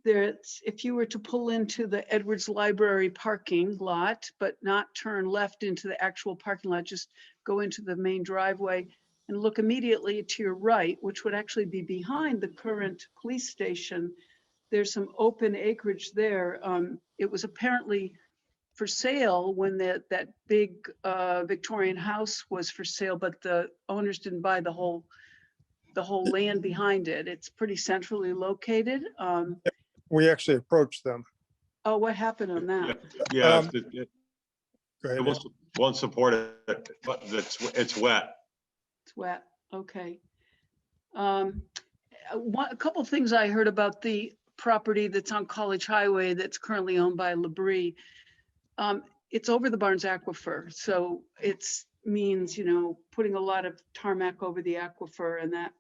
There's, if you were to pull into the Edwards Library parking lot, but not turn left into the actual parking lot, just go into the main driveway and look immediately to your right, which would actually be behind the current police station. There's some open acreage there. It was apparently for sale when that big Victorian house was for sale, but the owners didn't buy the whole land behind it. It's pretty centrally located. We actually approached them. Oh, what happened on Yeah, that? yeah, Go ahead, it Ed. won't support it, but it's wet. It's wet. Okay. A couple of things I heard about the property that's on College Highway that's currently owned by Labrie. It's over the Barnes Aquifer, so it's means, putting a lot of tarmac over the aquifer, and that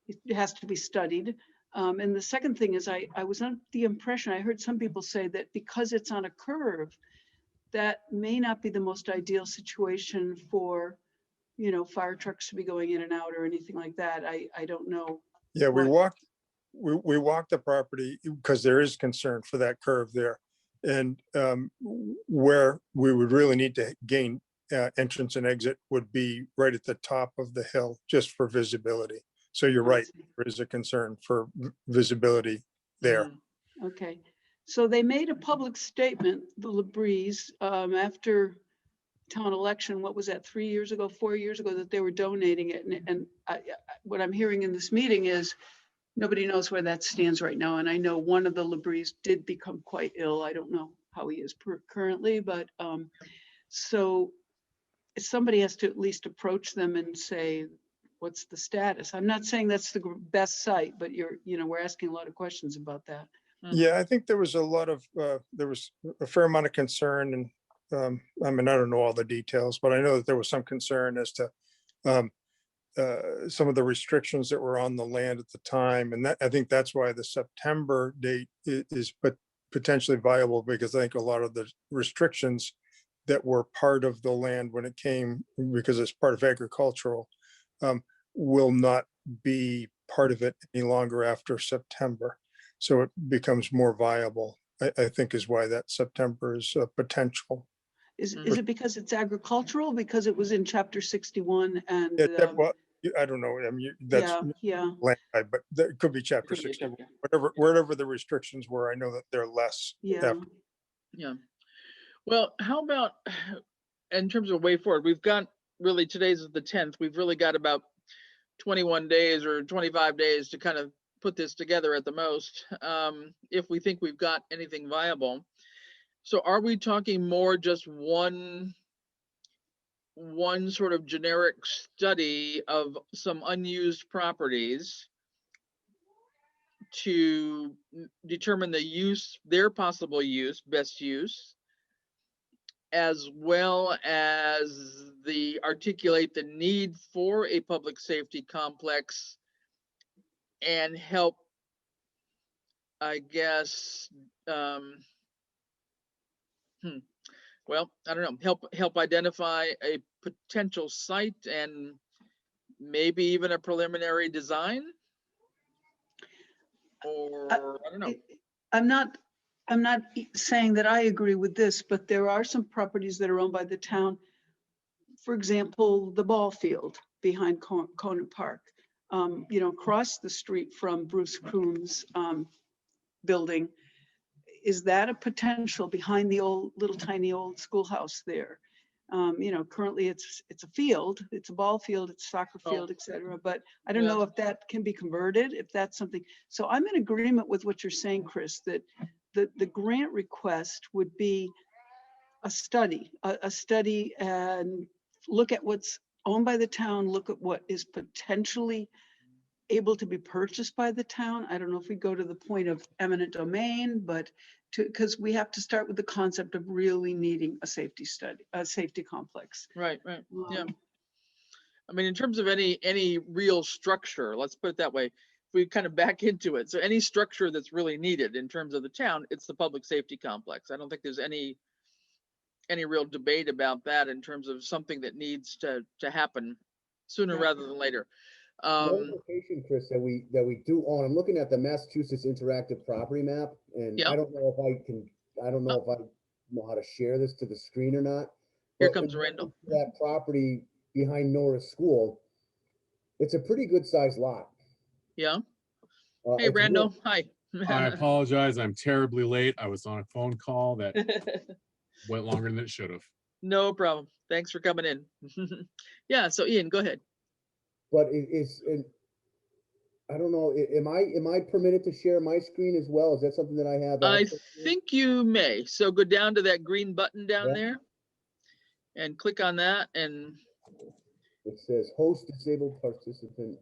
it has to be studied. And the second thing is I was under the impression, I heard some people say that because it's on a curve, that may not be the most ideal situation for, fire trucks to be going in and out or anything like that. I don't know. Yeah, we What? walked the property because there is concern for that curve there. And where we would really need to gain entrance and exit would be right at the top of the hill, just for visibility. So you're right, there is a concern for visibility there. Okay, so they made a public statement, the Labries, after town election, what was that, 3 years ago, 4 years ago, that they were donating it. And what I'm hearing in this meeting is nobody knows where that stands right now. And I know one of the Labries did become quite ill. I don't know how he is currently, but so somebody has to at least approach them and say, what's the status? I'm not saying that's the best site, but we're asking a lot of questions about that. Yeah, I think there was there was a fair amount of concern, and I don't know all the details, but I know that there was some concern as to some of the restrictions that were on the land at the time. And I think that's why the September date is potentially viable, because I think a lot of the restrictions that were part of the land when it came, because it's part of agricultural, will not be part of it any longer after September. So it becomes more viable, I think, is why that September is potential. Is it because it's agricultural, because it was in chapter 61 and? Well, I don't know. I mean, that's Yeah. land, but that could be chapter 60, whatever the restrictions were. I know that they're less. Yeah. Yeah. Well, how about in terms of way forward? We've got really, today's the 10th. We've really got about 21 days or 25 days to kind of put this together at the most, if we think we've got anything viable. So are we talking more just one sort of generic study of some unused properties to determine the use, their possible use, best use, as well as articulate the need for a public safety complex and help, I guess, well, I don't know, help identify a potential site and maybe even a preliminary design? Or I don't know. I'm not saying that I agree with this, but there are some properties that are owned by the town. For example, the ball field behind Conant Park, across the street from Bruce Kroon's building. Is that a potential behind the little tiny old schoolhouse there? Currently it's a field, it's a ball field, it's a soccer field, etc. But I don't know if that can be converted, if that's something. So I'm in agreement with what you're saying, Chris, that the grant request would be a study and look at what's owned by the town, look at what is potentially able to be purchased by the town. I don't know if we go to the point of eminent domain, but because we have to start with the concept of really needing a safety study, a safety complex. Right. Yeah. I mean, in terms of any real structure, let's put it that way, if we kind of back into it. So any structure that's really needed in terms of the town, it's the public safety complex. I don't think there's any real debate about that in terms of something that needs to happen sooner rather than later. One location, Chris, that we do own. I'm looking at the Massachusetts interactive property map, and I don't know if I know how to share this to the screen or not. Here comes Randall. That property behind Norris School, it's a pretty good sized lot. Yeah. Hey, Randall. Hi. I apologize. I'm terribly late. I was on a phone call that went longer than it should have. No problem. Thanks for coming in. Yeah, so Ian, go ahead. But I don't know, am I permitted to share my screen as well? Is that something that I have? I access to? think you may. So go down to that green button down Yeah. there and click on that. And It says host disabled participant.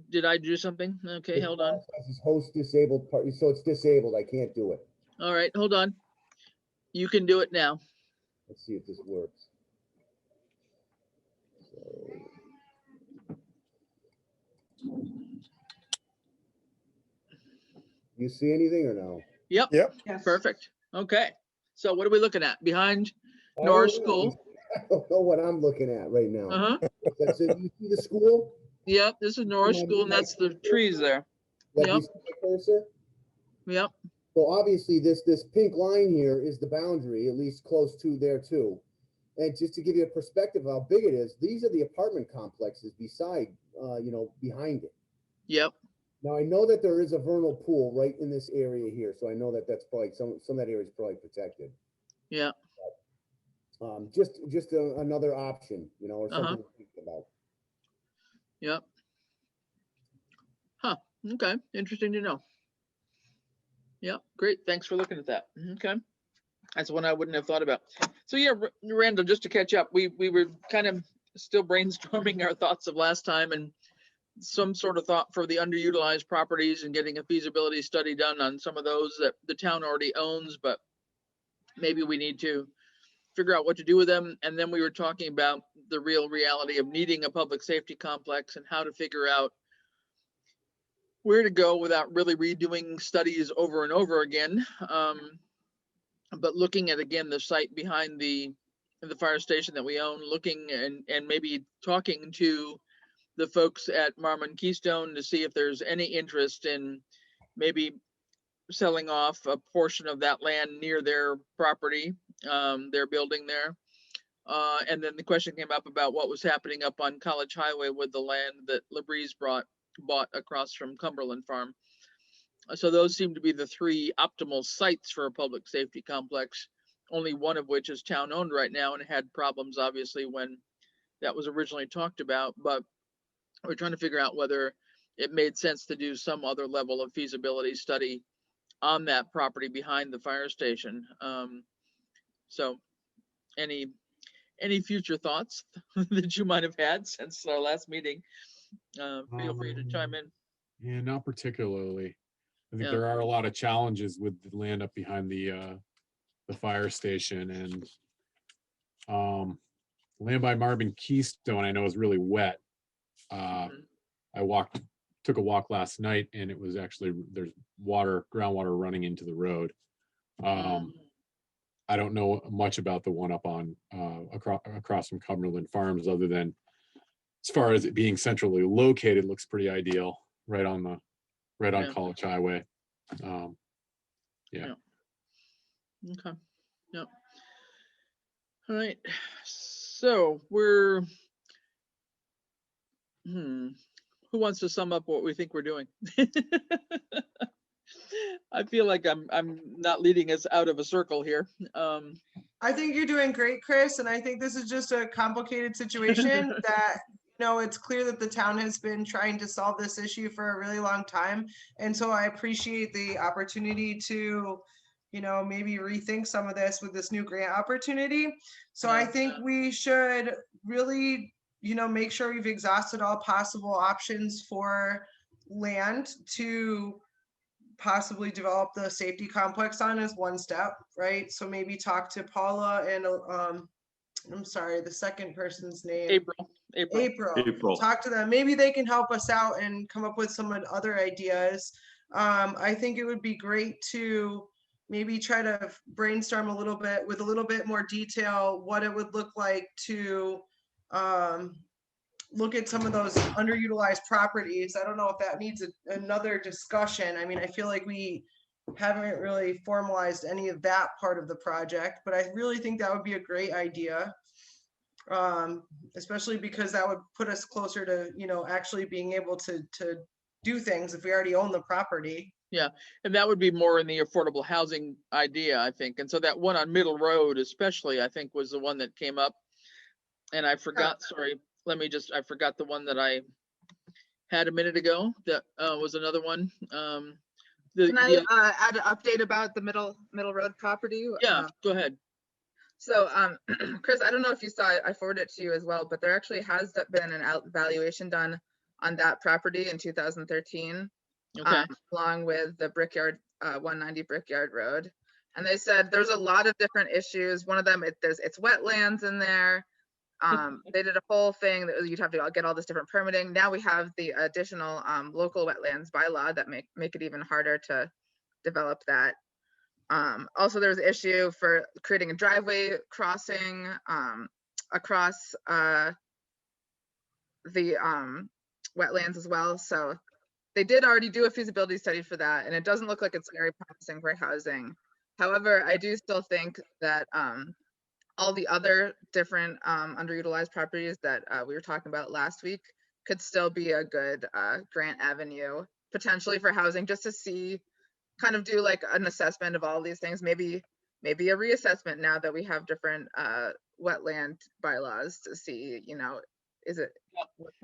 did I do something? Okay, It hold on. says host disabled part, so it's disabled. I can't do it. All right, hold on. You can do it now. Let's see if this works. So, you see anything or no? Yep, Yep. Yes. perfect. Okay. So what are we looking at? Behind I Norris don't know. School. I don't know what I'm looking at right now. Uh-huh. So you see the school? Yep, this is Norris School and that's the trees there. Like Yep. you see my cursor? Yep, So obviously this pink line here is the boundary, at least close to there too. And just to give you a perspective of how big it is, these are the apartment complexes beside, behind it. yep, Now I know that there is a vernal pool right in this area here, so I know that that's probably some of that area is probably protected. yeah. Just another option, or something to think about. Yep. Huh, okay, interesting to know. Yep, great, thanks for looking at that. Okay. That's one I wouldn't have thought about. So yeah, Randall, just to catch up, we were kind of still brainstorming our thoughts of last time and some sort of thought for the underutilized properties and getting a feasibility study done on some of those that the town already owns, but maybe we need to figure out what to do with them. And then we were talking about the real reality of needing a public safety complex and how to figure out where to go without really redoing studies over and over again. But looking at, again, the site behind the fire station that we own, looking and maybe talking to the folks at Marmon Keystone to see if there's any interest in maybe selling off a portion of that land near their property, their building there. And then the question came up about what was happening up on College Highway with the land that LaBreeze bought across from Cumberland Farm. So those seem to be the three optimal sites for a public safety complex, only one of which is town owned right now and had problems obviously when that was originally talked about, but we're trying to figure out whether it made sense to do some other level of feasibility study on that property behind the fire station. So any future thoughts that you might have had since our last meeting, feel free to chime in. Yeah, not particularly. I think Yeah. there are a lot of challenges with the land up behind the fire station, and land by Marvin Keystone I know is really wet. Mhm. I took a walk last night and it was actually, there's groundwater running into the road. I don't know much about the one up on across from Cumberland Farms, other than as far as it being centrally located, looks pretty ideal, right on Yeah. College Highway. Okay. Yep. All right. So we're, who wants to sum up what we think we're doing? I feel like I'm not leading us out of a circle here. I think you're doing great, Chris, and I think this is just a complicated situation that, it's clear that the town has been trying to solve this issue for a really long time. And so I appreciate the opportunity to, maybe rethink some of this with this new grant opportunity. So I think we should really, make sure we've exhausted all possible options for land to possibly develop the safety complex on as one step, right? So maybe talk to Paula and I'm sorry, the second person's name. April. Talk to them. Maybe they can help us out and come up with some other ideas. I think it would be great to maybe try to brainstorm a little bit with a little bit more detail what it would look like to look at some of those underutilized properties. I don't know if that needs another discussion. I mean, I feel like we haven't really formalized any of that part of the project, but I really think that would be a great idea. Especially because that would put us closer to, actually being able to do things if we already own the property. And that would be more in the affordable housing idea, I think. And so that one on Middle Road especially, I think, was the one that came up. And I forgot, sorry, I forgot the one that I had a minute ago. That was another one. Can I add an update about the Middle Road property? Yeah, go ahead. So, Chris, I don't know if you saw it, I forwarded it to you as well, but there actually has been an valuation done on that property in 2013, Okay. along with the Brickyard, 190 Brickyard Road. And they said there's a lot of different issues. One of them, it's wetlands in there. They did a whole thing that you'd have to get all this different permitting. Now we have the additional local wetlands bylaw that make it even harder to develop that. Also, there's an issue for creating a driveway crossing across the wetlands as well. So they did already do a feasibility study for that, and it doesn't look like it's very promising for housing. However, I do still think that all the other different underutilized properties that we were talking about last week could still be a good grant avenue potentially for housing, just to see, kind of do like an assessment of all these things, maybe a reassessment now that we have different wetland bylaws to see, is it?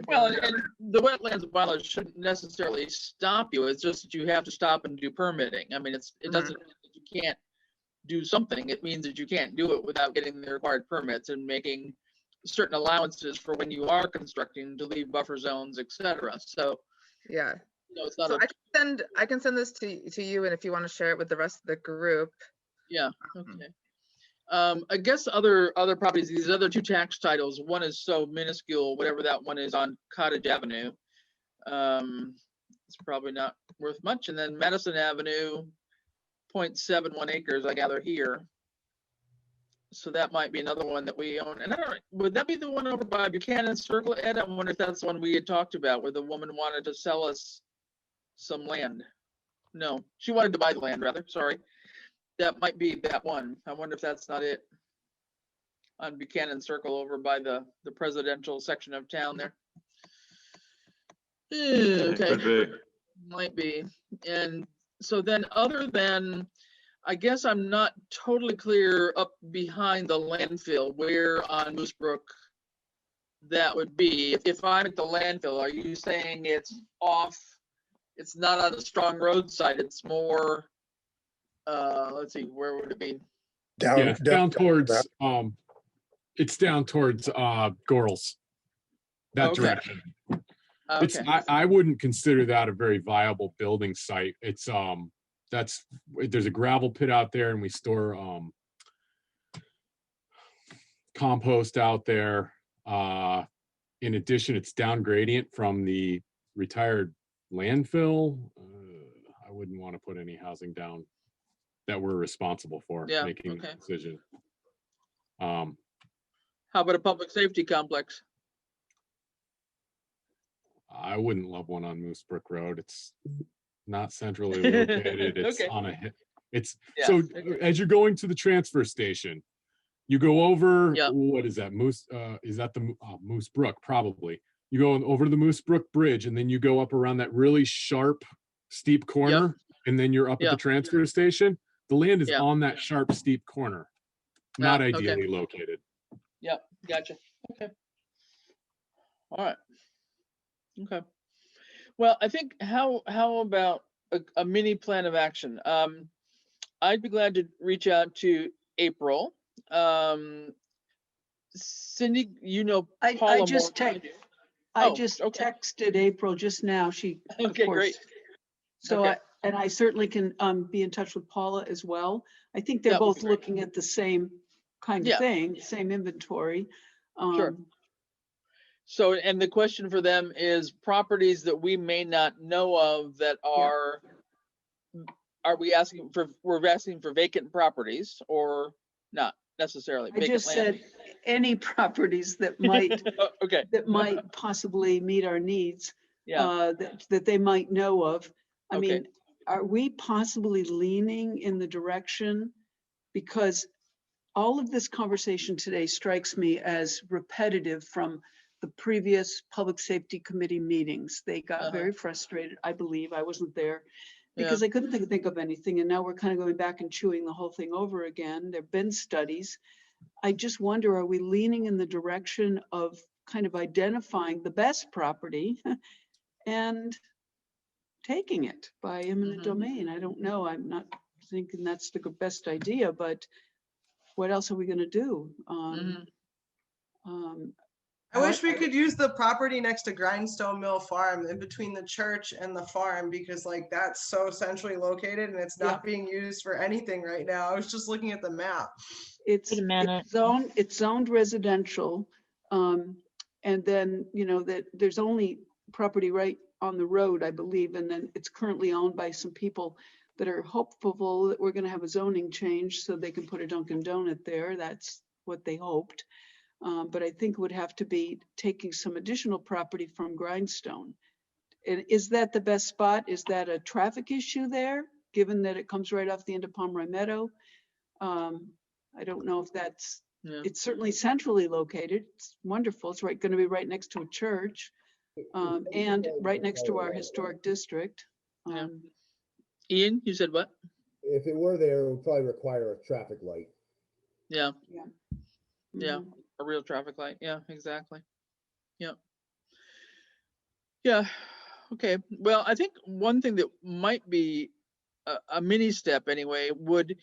Well, and the wetlands bylaws shouldn't necessarily stop you. It's just that you have to stop and do permitting. I mean, it doesn't mean that you can't do something. It means that you can't do it without getting the required permits and making certain allowances for when you are constructing to leave buffer zones, etc. So yeah, it's not. So I can send this to you, and if you want to share it with the rest of the group. Yeah. Okay. I guess other properties, these other two tax titles, one is so minuscule, whatever that one is on Cottage Avenue. It's probably not worth much. And then Madison Avenue, 0.71 acres, I gather here. So that might be another one that we own. And I don't know, would that be the one over by Buchanan Circle, Ed? I wonder if that's the one we had talked about where the woman wanted to sell us some land. No, she wanted to buy the land, rather, sorry. That might be that one. I wonder if that's not it. On Buchanan Circle over by the presidential section of town there. Okay. Could be. Might be. And so then other than, I guess I'm not totally clear up behind the landfill where on Moose Brook that would be. If I'm at the landfill, are you saying it's off, it's not on a strong roadside, it's more, let's see, where would it be? Down towards it's down towards Gorals, that Okay. direction. Okay. I wouldn't consider that a very viable building site. It's there's a gravel pit out there, and we store compost out there. In addition, it's down gradient from the retired landfill. I wouldn't want to put any housing down that we're responsible for making okay. a decision. How about a public safety complex? I wouldn't love one on Moose Brook Road. It's not centrally located. It's Okay. on a, it's, Yeah, so okay. as you're going to the transfer station, you go over, Yeah. what is that? Is that the Moose Brook? Probably. You go over the Moose Brook Bridge, and then you go up around that really sharp, steep corner, and then you're up at the transfer station. The land is on that sharp, steep corner, not Okay. ideally located. Yep, gotcha. Okay. All right. Okay. Well, I think how about a mini plan of action? I'd be glad to reach out to April. Cindy, Paula I just more than do. I Oh, just okay. texted April just now. She, of Okay, course. great. So, Okay. and I certainly can be in touch with Paula as well. I think they're That would both be great. looking at the same kind of Yeah. thing, same inventory. Sure. So, and the question for them is properties that we may not know of that are we're asking for vacant properties or not necessarily? I just land? said any properties that might, Okay. that might possibly meet our needs, Yeah. that they might know of. I Okay. mean, are we possibly leaning in the direction? Because all of this conversation today strikes me as repetitive from the previous Public Safety Committee meetings. They got Uh-huh. very frustrated, I believe, I wasn't there, Yeah. because I couldn't think of anything, and now we're kind of going back and chewing the whole thing over again. There've been studies. I just wonder, are we leaning in the direction of kind of identifying the best property and taking it by eminent Mhm. domain? I don't know. I'm not thinking that's the best idea, but what else are we gonna do? Mhm. I wish we could use the property next to Grindstone Mill Farm in between the church and the farm, because like that's so centrally located and it's not being used for anything right now. I was just looking at the map. It's Wait a minute. it's zoned residential. And then, you know, that there's only property right on the road, I believe, and then it's currently owned by some people that are hopeful that we're gonna have a zoning change so they can put a Dunkin' Donut there. That's what they hoped. But I think it would have to be taking some additional property from Grindstone. And is that the best spot? Is that a traffic issue there, given that it comes right off the end of Pomeroy Meadow? I don't know if that's, Yeah. it's certainly centrally located. It's wonderful. It's right, gonna be right next to a church, and right next to our historic district. Yeah. Um, Ian, you said what? If it were there, it would probably require a traffic light. Yeah, Yeah. Yeah. mhm. a real traffic light. Yeah, exactly. Yeah. Yeah. Okay. Well, I think one thing that might be a mini step anyway would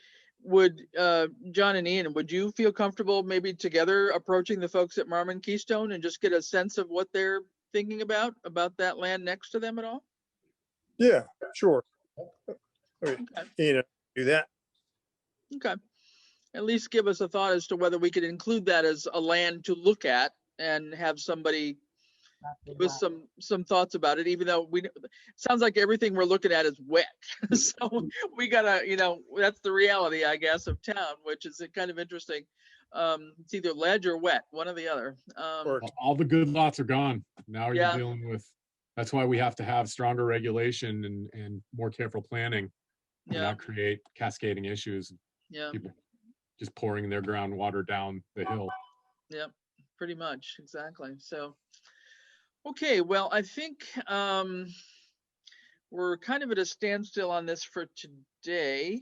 John and Ian, would you feel comfortable maybe together approaching the folks at Marmon Keystone and just get a sense of what they're thinking about that land next to them at all? Yeah, sure. Okay, Okay. you know, do that. Okay. At least give us a thought as to whether we could include that as a land to look at and have somebody give us some thoughts about it, even though it sounds like everything we're looking at is wet. So we gotta, you know, that's the reality, I guess, of town, which is kind of interesting. It's either ledge or wet, one or the other. Or All the good lots are gone. Now you're Yeah. dealing with, that's why we have to have stronger regulation and more careful planning. And Yeah, not create cascading issues, yeah, people just pouring their groundwater down the hill. yeah, pretty much, exactly. So, okay, well, I think we're kind of at a standstill on this for today.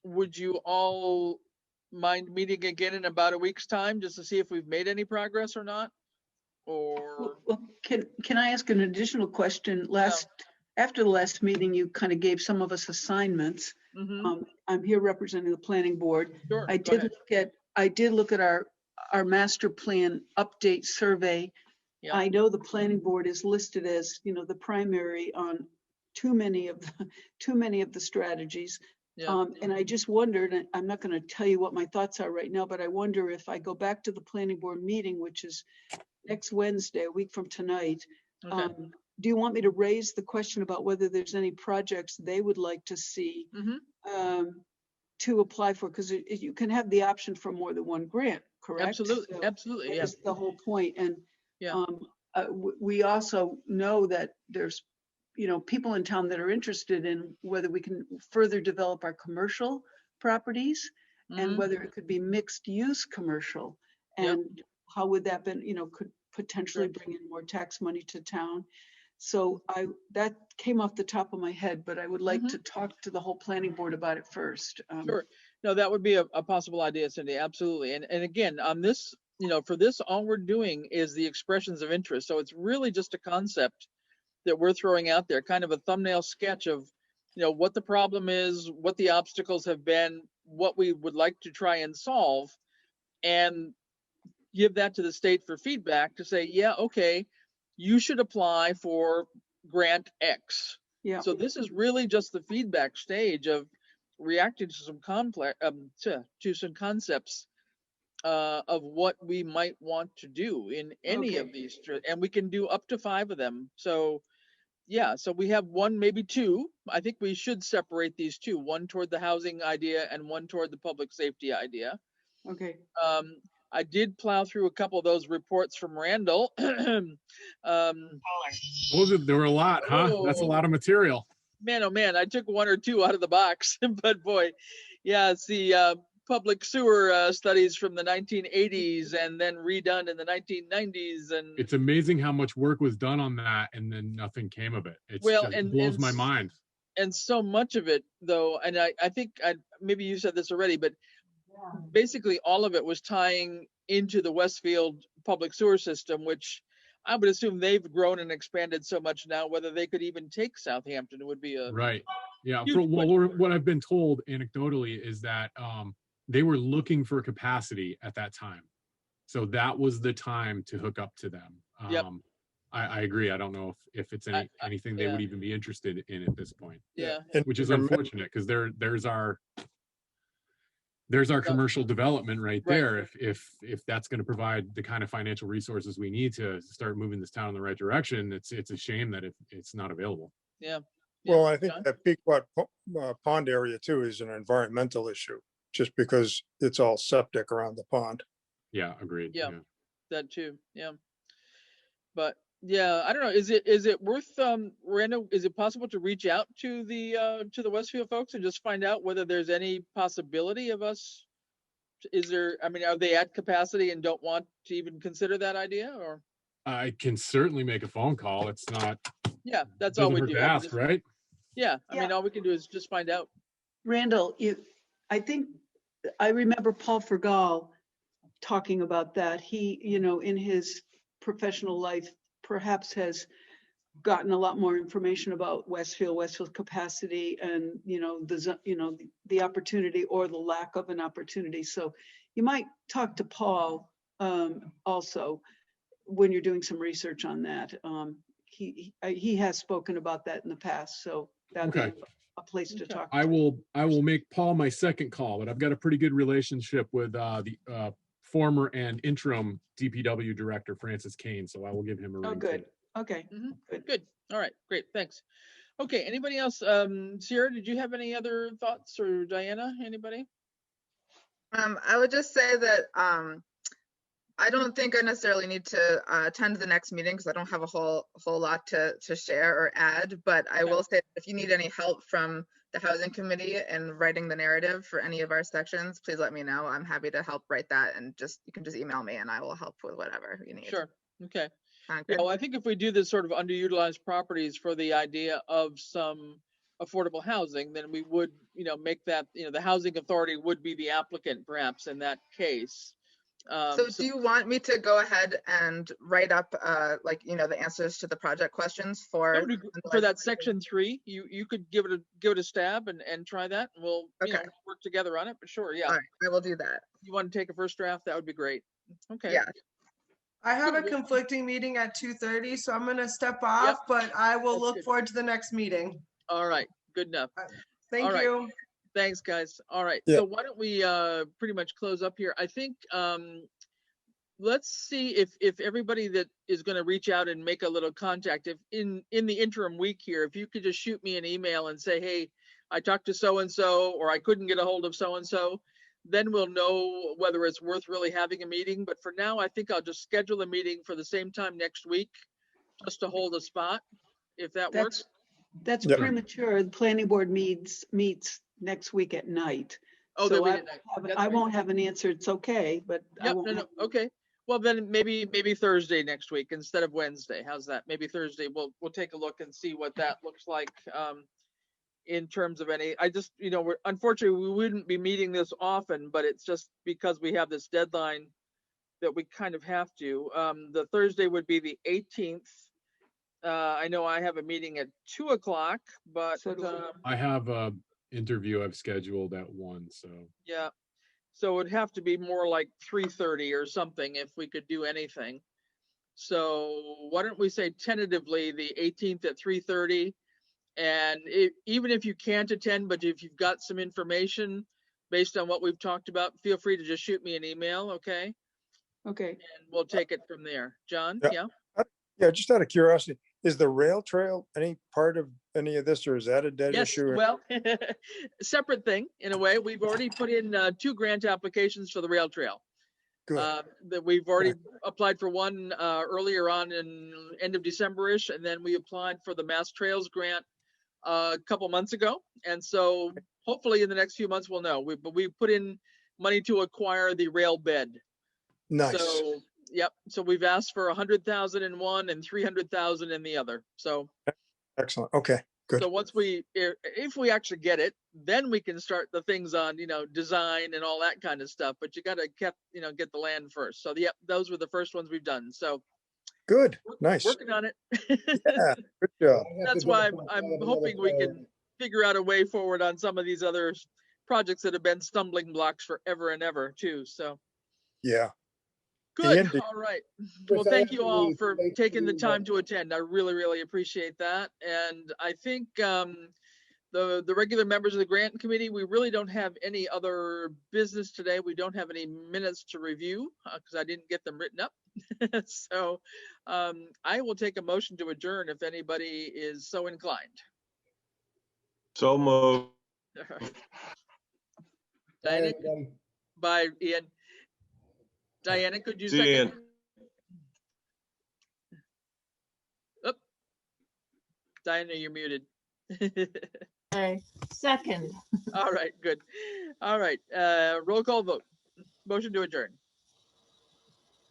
Would you all mind meeting again in about a week's time just to see if we've made any progress or not? Or, Well, can I ask an additional question? After the last meeting, you kind of gave some of us assignments. Mhm, I'm here representing the planning board. sure, I go did ahead. look at our master plan update survey. Yeah. I know the planning board is listed as, you know, the primary on too many of the strategies. Yeah. And I just wondered, and I'm not going to tell you what my thoughts are right now, but I wonder if I go back to the planning board meeting, which is next Wednesday, a week from tonight, Okay. do you want me to raise the question about whether there's any projects they would like to see Mhm. to apply for? Because you can have the option for more than one grant, correct? Absolutely, So absolutely, that yeah, is the whole point. And yeah, we also know that there's, you know, people in town that are interested in whether we can further develop our commercial properties and mhm, whether it could be mixed use commercial. Yep. And how would that been, you know, could potentially Sure. bring in more tax money to town. So that came off the top of my head, but I would like Mhm. to talk to the whole planning board about it first. Sure. No, that would be a possible idea, Cindy, absolutely. And again, on this, you know, for this, all we're doing is the expressions of interest. So it's really just a concept that we're throwing out there, kind of a thumbnail sketch of, you know, what the problem is, what the obstacles have been, what we would like to try and solve, and give that to the state for feedback to say, yeah, okay, you should apply for grant X. Yeah. So this is really just the feedback stage of reacting to some to some concepts of what we might want to do in any of Okay. these, and we can do up to 5 of them. So yeah, so we have one, maybe 2. I think we should separate these 2, one toward the housing idea and one toward the public safety idea. Okay. I did plow through a couple of those reports from Randall. There were a lot, huh? That's a lot of material. Man, oh man, I took 1 or 2 out of the box, but boy, yeah, it's the public sewer studies from the 1980s and then redone in the 1990s. And It's amazing how much work was done on that and then nothing came of it. It's well, just and blows my mind. And so much of it, though, and I think maybe you said this already, but basically all of it was tying into the Westfield public sewer system, which I would assume they've grown and expanded so much now, whether they could even take Southampton, it would be a Right. Yeah. huge What I've been told anecdotally is that they were looking for capacity at that time. So that was the time to hook up to them. Yep. I agree. I don't know if it's anything they would even be interested in at this point. Yeah. Which is unfortunate because there's our commercial development right there. If that's going to provide the kind of financial resources we need to start moving this town in the right direction, it's a shame that it's not available. Yeah. Well, I think John? that Pequot Pond area too is an environmental issue, just because it's all septic around the pond. Yeah, agreed. Yeah. That too. Yeah. But yeah, I don't know. Is it worth Randall, is it possible to reach out to the Westfield folks and just find out whether there's any possibility of us? Are they at capacity and don't want to even consider that idea, or? I can certainly make a phone call. It's not. Yeah, that's all we doesn't hurt do. to ask, right? Yeah, I mean, all we can do is just find out. Randall, I think, I remember Paul Fergal talking about that. He, in his professional life, perhaps has gotten a lot more information about Westfield capacity and, the opportunity or the lack of an opportunity. So you might talk to Paul also when you're doing some research on that. He has spoken about that in the past, so that'd be a place to talk. I will make Paul my second call, but I've got a pretty good relationship with the former and interim DPW director, Francis Kane, so I will give him a ring. Oh, good. too. Okay. Good. All right, great, thanks. Okay, anybody else? Sierra, did you have any other thoughts, or Diana, anybody? I would just say that I don't think I necessarily need to attend the next meeting because I don't have a whole lot to share or add, but I will say if you need any help from the housing committee in writing the narrative for any of our sections, please let me know. I'm happy to help write that, and you can just email me and I will help with whatever you need. Sure, okay. Sound Yeah, good? well, I think if we do this sort of underutilized properties for the idea of some affordable housing, then we would, make that, the housing authority would be the applicant perhaps in that case. So do you want me to go ahead and write up the answers to the project questions for that section 3? You could give it a stab and try that, and we'll work together on it. But sure, yeah. All right, I will do that. You want to take a first draft? That would be great. Okay. Yeah. I have a conflicting meeting at 2:30, so I'm going to step off, but I will That's look good. forward to the next meeting. All right. Good enough. Thank All right. you. Thanks, guys. All right. Yeah. So why don't we pretty much close up here? I think let's see if everybody that is going to reach out and make a little contact, if in the interim week here, if you could just shoot me an email and say, hey, I talked to so-and-so, or I couldn't get a hold of so-and-so, then we'll know whether it's worth really having a meeting. But for now, I think I'll just schedule a meeting for the same time next week, just to hold a spot, if that works. That's Yep. premature. The planning board meets next week at night. Oh, So they'll I meet at night. That's I right. won't have an answer. It's okay, but I Yep, won't. no, okay. Well, then maybe Thursday next week instead of Wednesday. How's that? Maybe Thursday. We'll take a look and see what that looks like in terms of any. I just, unfortunately, we wouldn't be meeting this often, but it's just because we have this deadline that we kind of have to. The Thursday would be the 18th. I know I have a meeting at 2:00, but So do I. I have a interview I've scheduled at 1, so. yeah. So it would have to be more like 3:30 or something if we could do anything. So why don't we say tentatively the 18th at 3:30? And even if you can't attend, but if you've got some information based on what we've talked about, feel free to just shoot me an email, okay? Okay. And we'll take it from there. John, Yeah. yeah? Yeah, just out of curiosity, is the rail trail any part of any of this, or is that a dead Yes, issue? well, separate thing in a way. We've already put in 2 grant applications for the rail trail. Good. That we've already applied for one earlier on in end of December-ish, and then we applied for the Mass Trails grant a couple months ago. And so hopefully in the next few months we'll know. But we put in money to acquire the rail bed. Nice. So, yep. So we've asked for 100,000 in one and 300,000 in the other. So, Excellent. Okay, good. so once if we actually get it, then we can start the things on, design and all that kind of stuff. But you got to get the land first. So, yep, those were the first ones we've done. So, Good. Nice. working on it. Yeah, good job. That's why I'm hoping we can figure out a way forward on some of these other projects that have been stumbling blocks forever and ever too. So Yeah. good. Andy. All right. Chris, Well, I thank have you to all leave. for Thanks taking the you, time to attend. I really, really appreciate that. And I think the regular members of the grant committee, we really don't have any other business today. We don't have any minutes to review because I didn't get them written up. So I will take a motion to adjourn if anybody is so inclined. So moved. Bye, Diana, everybody. bye, Ian. Diana, could you See you, second? Ian. Oh, Diana, you're muted. Second. All right, good. All right, roll call vote. Motion to adjourn.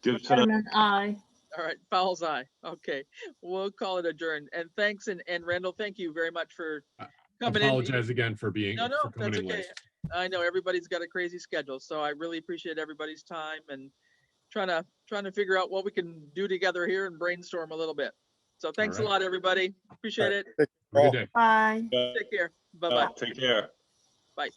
Gibson, Letterman, aye. All right, Fowles, aye. Okay, we'll call it adjourned. And thanks, and Randall, thank you very much for coming in. Apologize again for No, coming that's in okay. late. I know everybody's got a crazy schedule, so I really appreciate everybody's time and trying to figure out what we can do together here and brainstorm a little bit. So thanks a right. lot, everybody. Appreciate it. Have a good day. Bye. Take care. Bye-bye. take care. Bye.